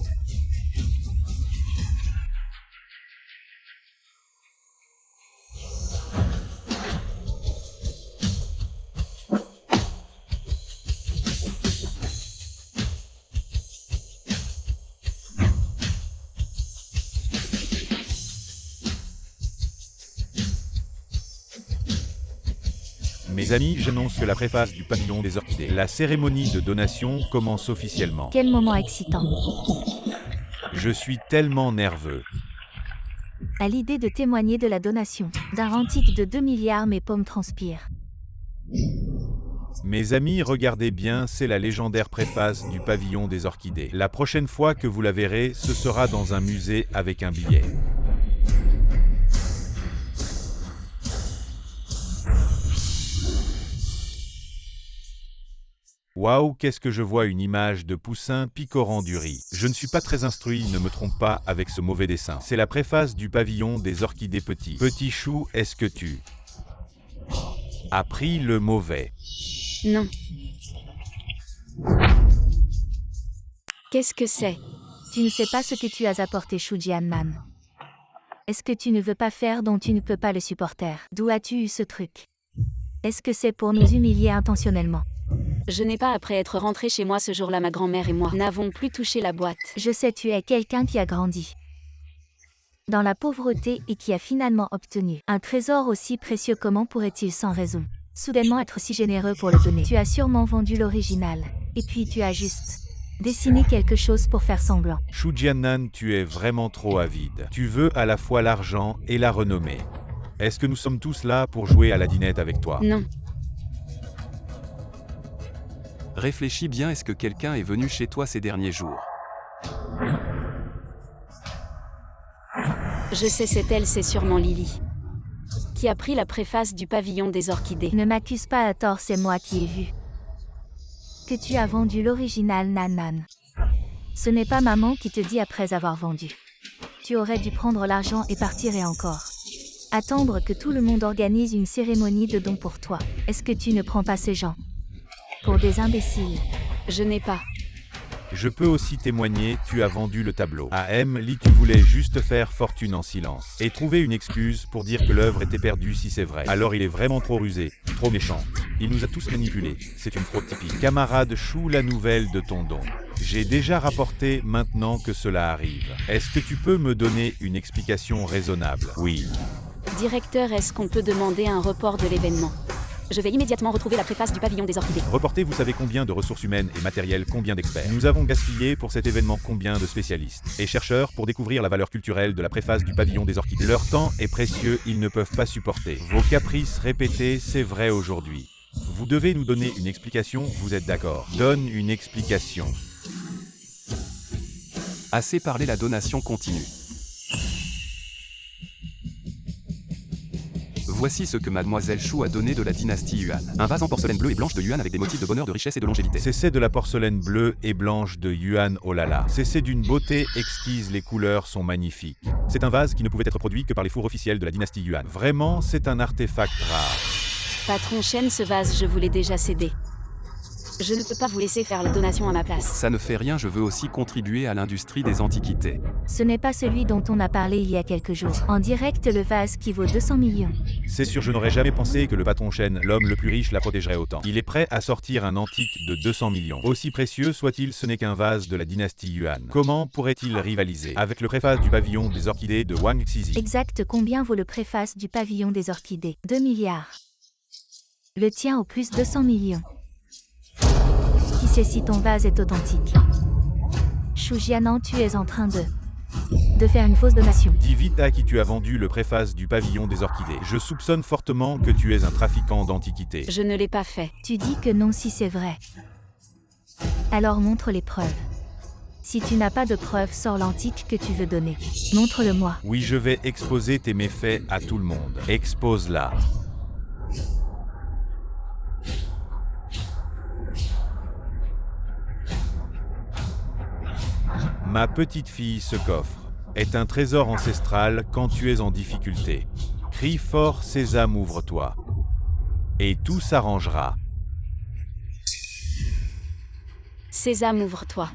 Mes amis, j'annonce que la préface du pavillon des orchidées, la cérémonie de donation commence officiellement. Quel moment excitant. Je suis tellement nerveux. À l'idée de témoigner de la donation d'un rantique de 2 milliards, mes paumes transpirent. Mes amis, regardez bien, c'est la légendaire préface du pavillon des orchidées. La prochaine fois que vous la verrez, ce sera dans un musée avec un billet. Waouh, qu'est-ce que je vois, une image de Poussin picorant du riz. Je ne suis pas très instruit, ne me trompe pas avec ce mauvais dessin. C'est la préface du pavillon des orchidées petits. Petit chou, est-ce que tu as pris le mauvais? Non. Qu'est-ce que c'est? Tu ne sais pas ce que tu as apporté, Shujian Nan. Est-ce que tu ne veux pas faire dont tu ne peux pas le supporter? D'où as-tu eu ce truc? Est-ce que c'est pour nous humilier intentionnellement? Je n'ai pas, après être rentré chez moi ce jour-là, ma grand-mère et moi n'avons plus touché la boîte. Je sais, tu es quelqu'un qui a grandi dans la pauvreté et qui a finalement obtenu un trésor aussi précieux. Comment pourrait-il sans raison soudainement être si généreux pour le donner? Tu as sûrement vendu l'original. Et puis tu as juste dessiné quelque chose pour faire semblant. Shujian, tu es vraiment trop avide. Tu veux à la fois l'argent et la renommée. Est-ce que nous sommes tous là pour jouer à la dinette avec toi? Non. Réfléchis bien, est-ce que quelqu'un est venu chez toi ces derniers jours? Je sais, c'est elle, c'est sûrement Lily, qui a pris la préface du pavillon des orchidées. Ne m'accuse pas à tort, c'est moi qui ai vu que tu as vendu l'original, Nan Nan. Ce n'est pas maman qui te dit après avoir vendu. Tu aurais dû prendre l'argent et partir, et encore attendre que tout le monde organise une cérémonie de don pour toi. Est-ce que tu ne prends pas ces gens pour des imbéciles? Je n'ai pas. Je peux aussi témoigner, tu as vendu le tableau. Lee, tu voulais juste faire fortune en silence. Et trouver une excuse pour dire que l'œuvre était perdue si c'est vrai. Alors il est vraiment trop rusé, trop méchant. Il nous a tous manipulés. C'est une fraude typique. Camarade Chou, la nouvelle de ton don. J'ai déjà rapporté, maintenant que cela arrive. Est-ce que tu peux me donner une explication raisonnable? Oui. Directeur, est-ce qu'on peut demander un report de l'événement? Je vais immédiatement retrouver la préface du pavillon des orchidées. Reporter, vous savez combien de ressources humaines et matérielles, combien d'experts. Nous avons gaspillé pour cet événement combien de spécialistes et chercheurs pour découvrir la valeur culturelle de la préface du pavillon des orchidées. Leur temps est précieux, ils ne peuvent pas supporter vos caprices répétés, c'est vrai aujourd'hui. Vous devez nous donner une explication, vous êtes d'accord? Donne une explication. Assez parlé, la donation continue. Voici ce que Mademoiselle Chou a donné de la dynastie Yuan. Un vase en porcelaine bleue et blanche de Yuan avec des motifs de bonheur, de richesse et de longévité. C'est de la porcelaine bleue et blanche de Yuan, oh là là. C'est d'une beauté exquise, les couleurs sont magnifiques. C'est un vase qui ne pouvait être produit que par les fours officiels de la dynastie Yuan. Vraiment, c'est un artefact rare. Patron Chen, ce vase, je vous l'ai déjà cédé. Je ne peux pas vous laisser faire la donation à ma place. Ça ne fait rien, je veux aussi contribuer à l'industrie des antiquités. Ce n'est pas celui dont on a parlé il y a quelques jours. En direct, le vase qui vaut 200 millions. C'est sûr, je n'aurais jamais pensé que le patron Chen, l'homme le plus riche, la protégerait autant. Il est prêt à sortir un antique de 200 millions. Aussi précieux soit-il, ce n'est qu'un vase de la dynastie Yuan. Comment pourrait-il rivaliser avec le préface du pavillon des orchidées de Wang Xizi? Exact, combien vaut le préface du pavillon des orchidées? 2 milliards. Le tien au plus 200 millions. Qui sait si ton vase est authentique? Shu Jianan, tu es en train de faire une fausse donation. Dis vite à qui tu as vendu le préface du pavillon des orchidées. Je soupçonne fortement que tu es un trafiquant d'antiquités. Je ne l'ai pas fait. Tu dis que non si c'est vrai. Alors montre les preuves. Si tu n'as pas de preuves, sors l'antique que tu veux donner. Montre-le-moi. Oui, je vais exposer tes méfaits à tout le monde. Expose-la. Ma petite fille, ce coffre est un trésor ancestral quand tu es en difficulté. Crie fort, Sésame, ouvre-toi. Et tout s'arrangera. Sésame, ouvre-toi.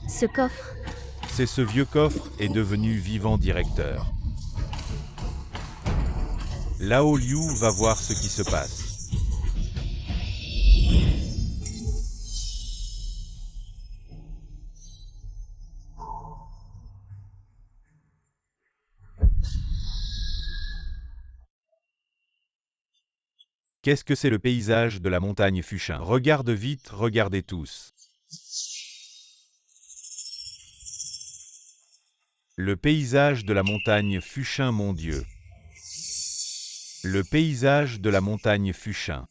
Ce coffre, C'est ce vieux coffre est devenu vivant directeur. Lao Liu va voir ce qui se passe. Qu'est-ce que c'est le paysage de la montagne Fuchin? Regarde vite, regardez tous. Le paysage de la montagne Fuchin, mon Dieu. Le paysage de la montagne Fuchin.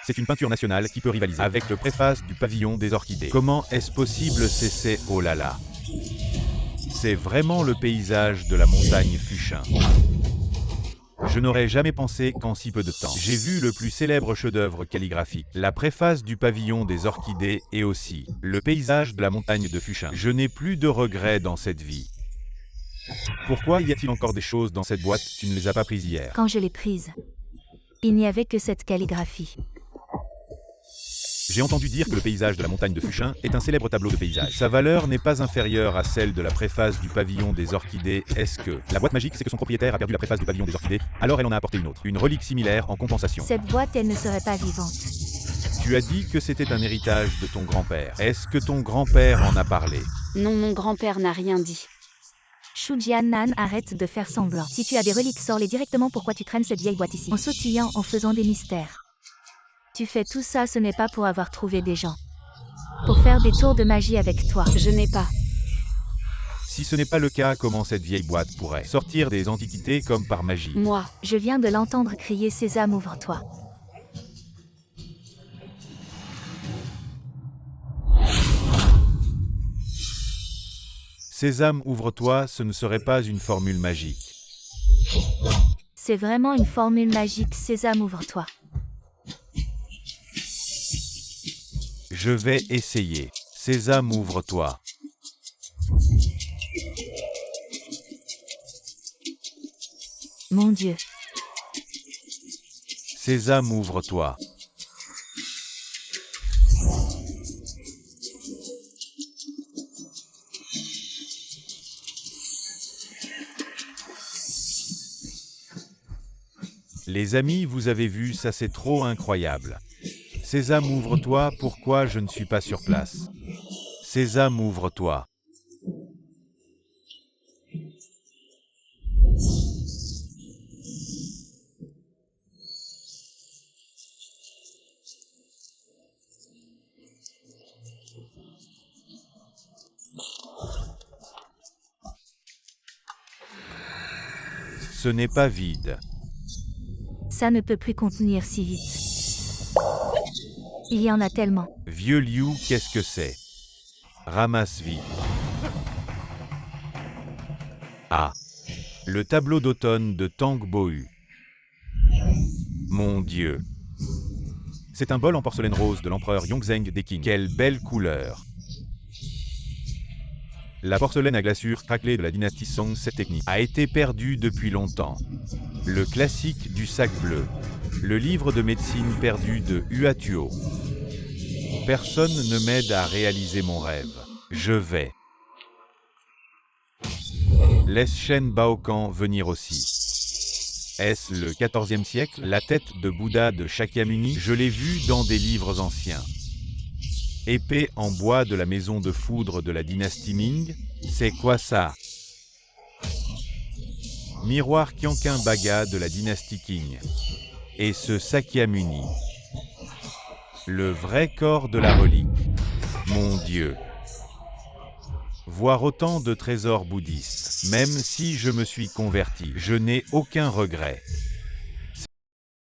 C'est une peinture nationale qui peut rivaliser avec le préface du pavillon des orchidées. Comment est-ce possible? C'est oh là là. C'est vraiment le paysage de la montagne Fuchin. Je n'aurais jamais pensé qu'en si peu de temps, j'ai vu le plus célèbre chef-d'œuvre calligraphique, la préface du pavillon des orchidées et aussi le paysage de la montagne de Fuchin. Je n'ai plus de regrets dans cette vie. Pourquoi y a-t-il encore des choses dans cette boîte? Tu ne les as pas prises hier. quand je l'ai prise, il n'y avait que cette calligraphie. J'ai entendu dire que le paysage de la montagne de Fuchin est un célèbre tableau de paysage. Sa valeur n'est pas inférieure à celle de la préface du pavillon des orchidées. Est-ce que la boîte magique, c'est que son propriétaire a perdu la préface du pavillon des orchidées, alors elle en a apporté une autre, une relique similaire en compensation. Cette boîte, elle ne serait pas vivante. Tu as dit que c'était un héritage de ton grand-père. Est-ce que ton grand-père en a parlé? Non, mon grand-père n'a rien dit. Shu Jianan, arrête de faire semblant. Si tu as des reliques, sors-les directement. Pourquoi tu traînes cette vieille boîte ici? En sautillant, en faisant des mystères. Tu fais tout ça, ce n'est pas pour avoir trouvé des gens. Pour faire des tours de magie avec toi. Je n'ai pas. Si ce n'est pas le cas, comment cette vieille boîte pourrait sortir des antiquités comme par magie? Moi. Je viens de l'entendre crier Sésame, ouvre-toi. Sésame, ouvre-toi, ce ne serait pas une formule magique. C'est vraiment une formule magique, Sésame, ouvre-toi. Je vais essayer. Sésame, ouvre-toi. Mon Dieu. Sésame, ouvre-toi. Les amis, vous avez vu, ça c'est trop incroyable. Sésame, ouvre-toi, pourquoi je ne suis pas sur place? Sésame, ouvre-toi. Ce n'est pas vide. Ça ne peut plus contenir si vite. Il y en a tellement. Vieux Liu, qu'est-ce que c'est? Ramasse vite. Ah. Le tableau d'automne de Tang Bohu. Mon Dieu. C'est un bol en porcelaine rose de l'empereur Yongzheng des Qing. Quelle belle couleur. La porcelaine à glaçure craquelée de la dynastie Song, cette technique a été perdue depuis longtemps. Le classique du sac bleu. Le livre de médecine perdu de Hua Tuo. Personne ne m'aide à réaliser mon rêve. Je vais. Laisse Shen Baocan venir aussi. Est-ce le XIVe siècle? La tête de Bouddha de Shakyamuni, je l'ai vue dans des livres anciens. Épée en bois de la maison de foudre de la dynastie Ming? C'est quoi ça? Miroir Kyankin Baga de la dynastie Qing. Et ce Sakyamuni? Le vrai corps de la relique. Mon Dieu. Voir autant de trésors bouddhistes. Même si je me suis converti, je n'ai aucun regret.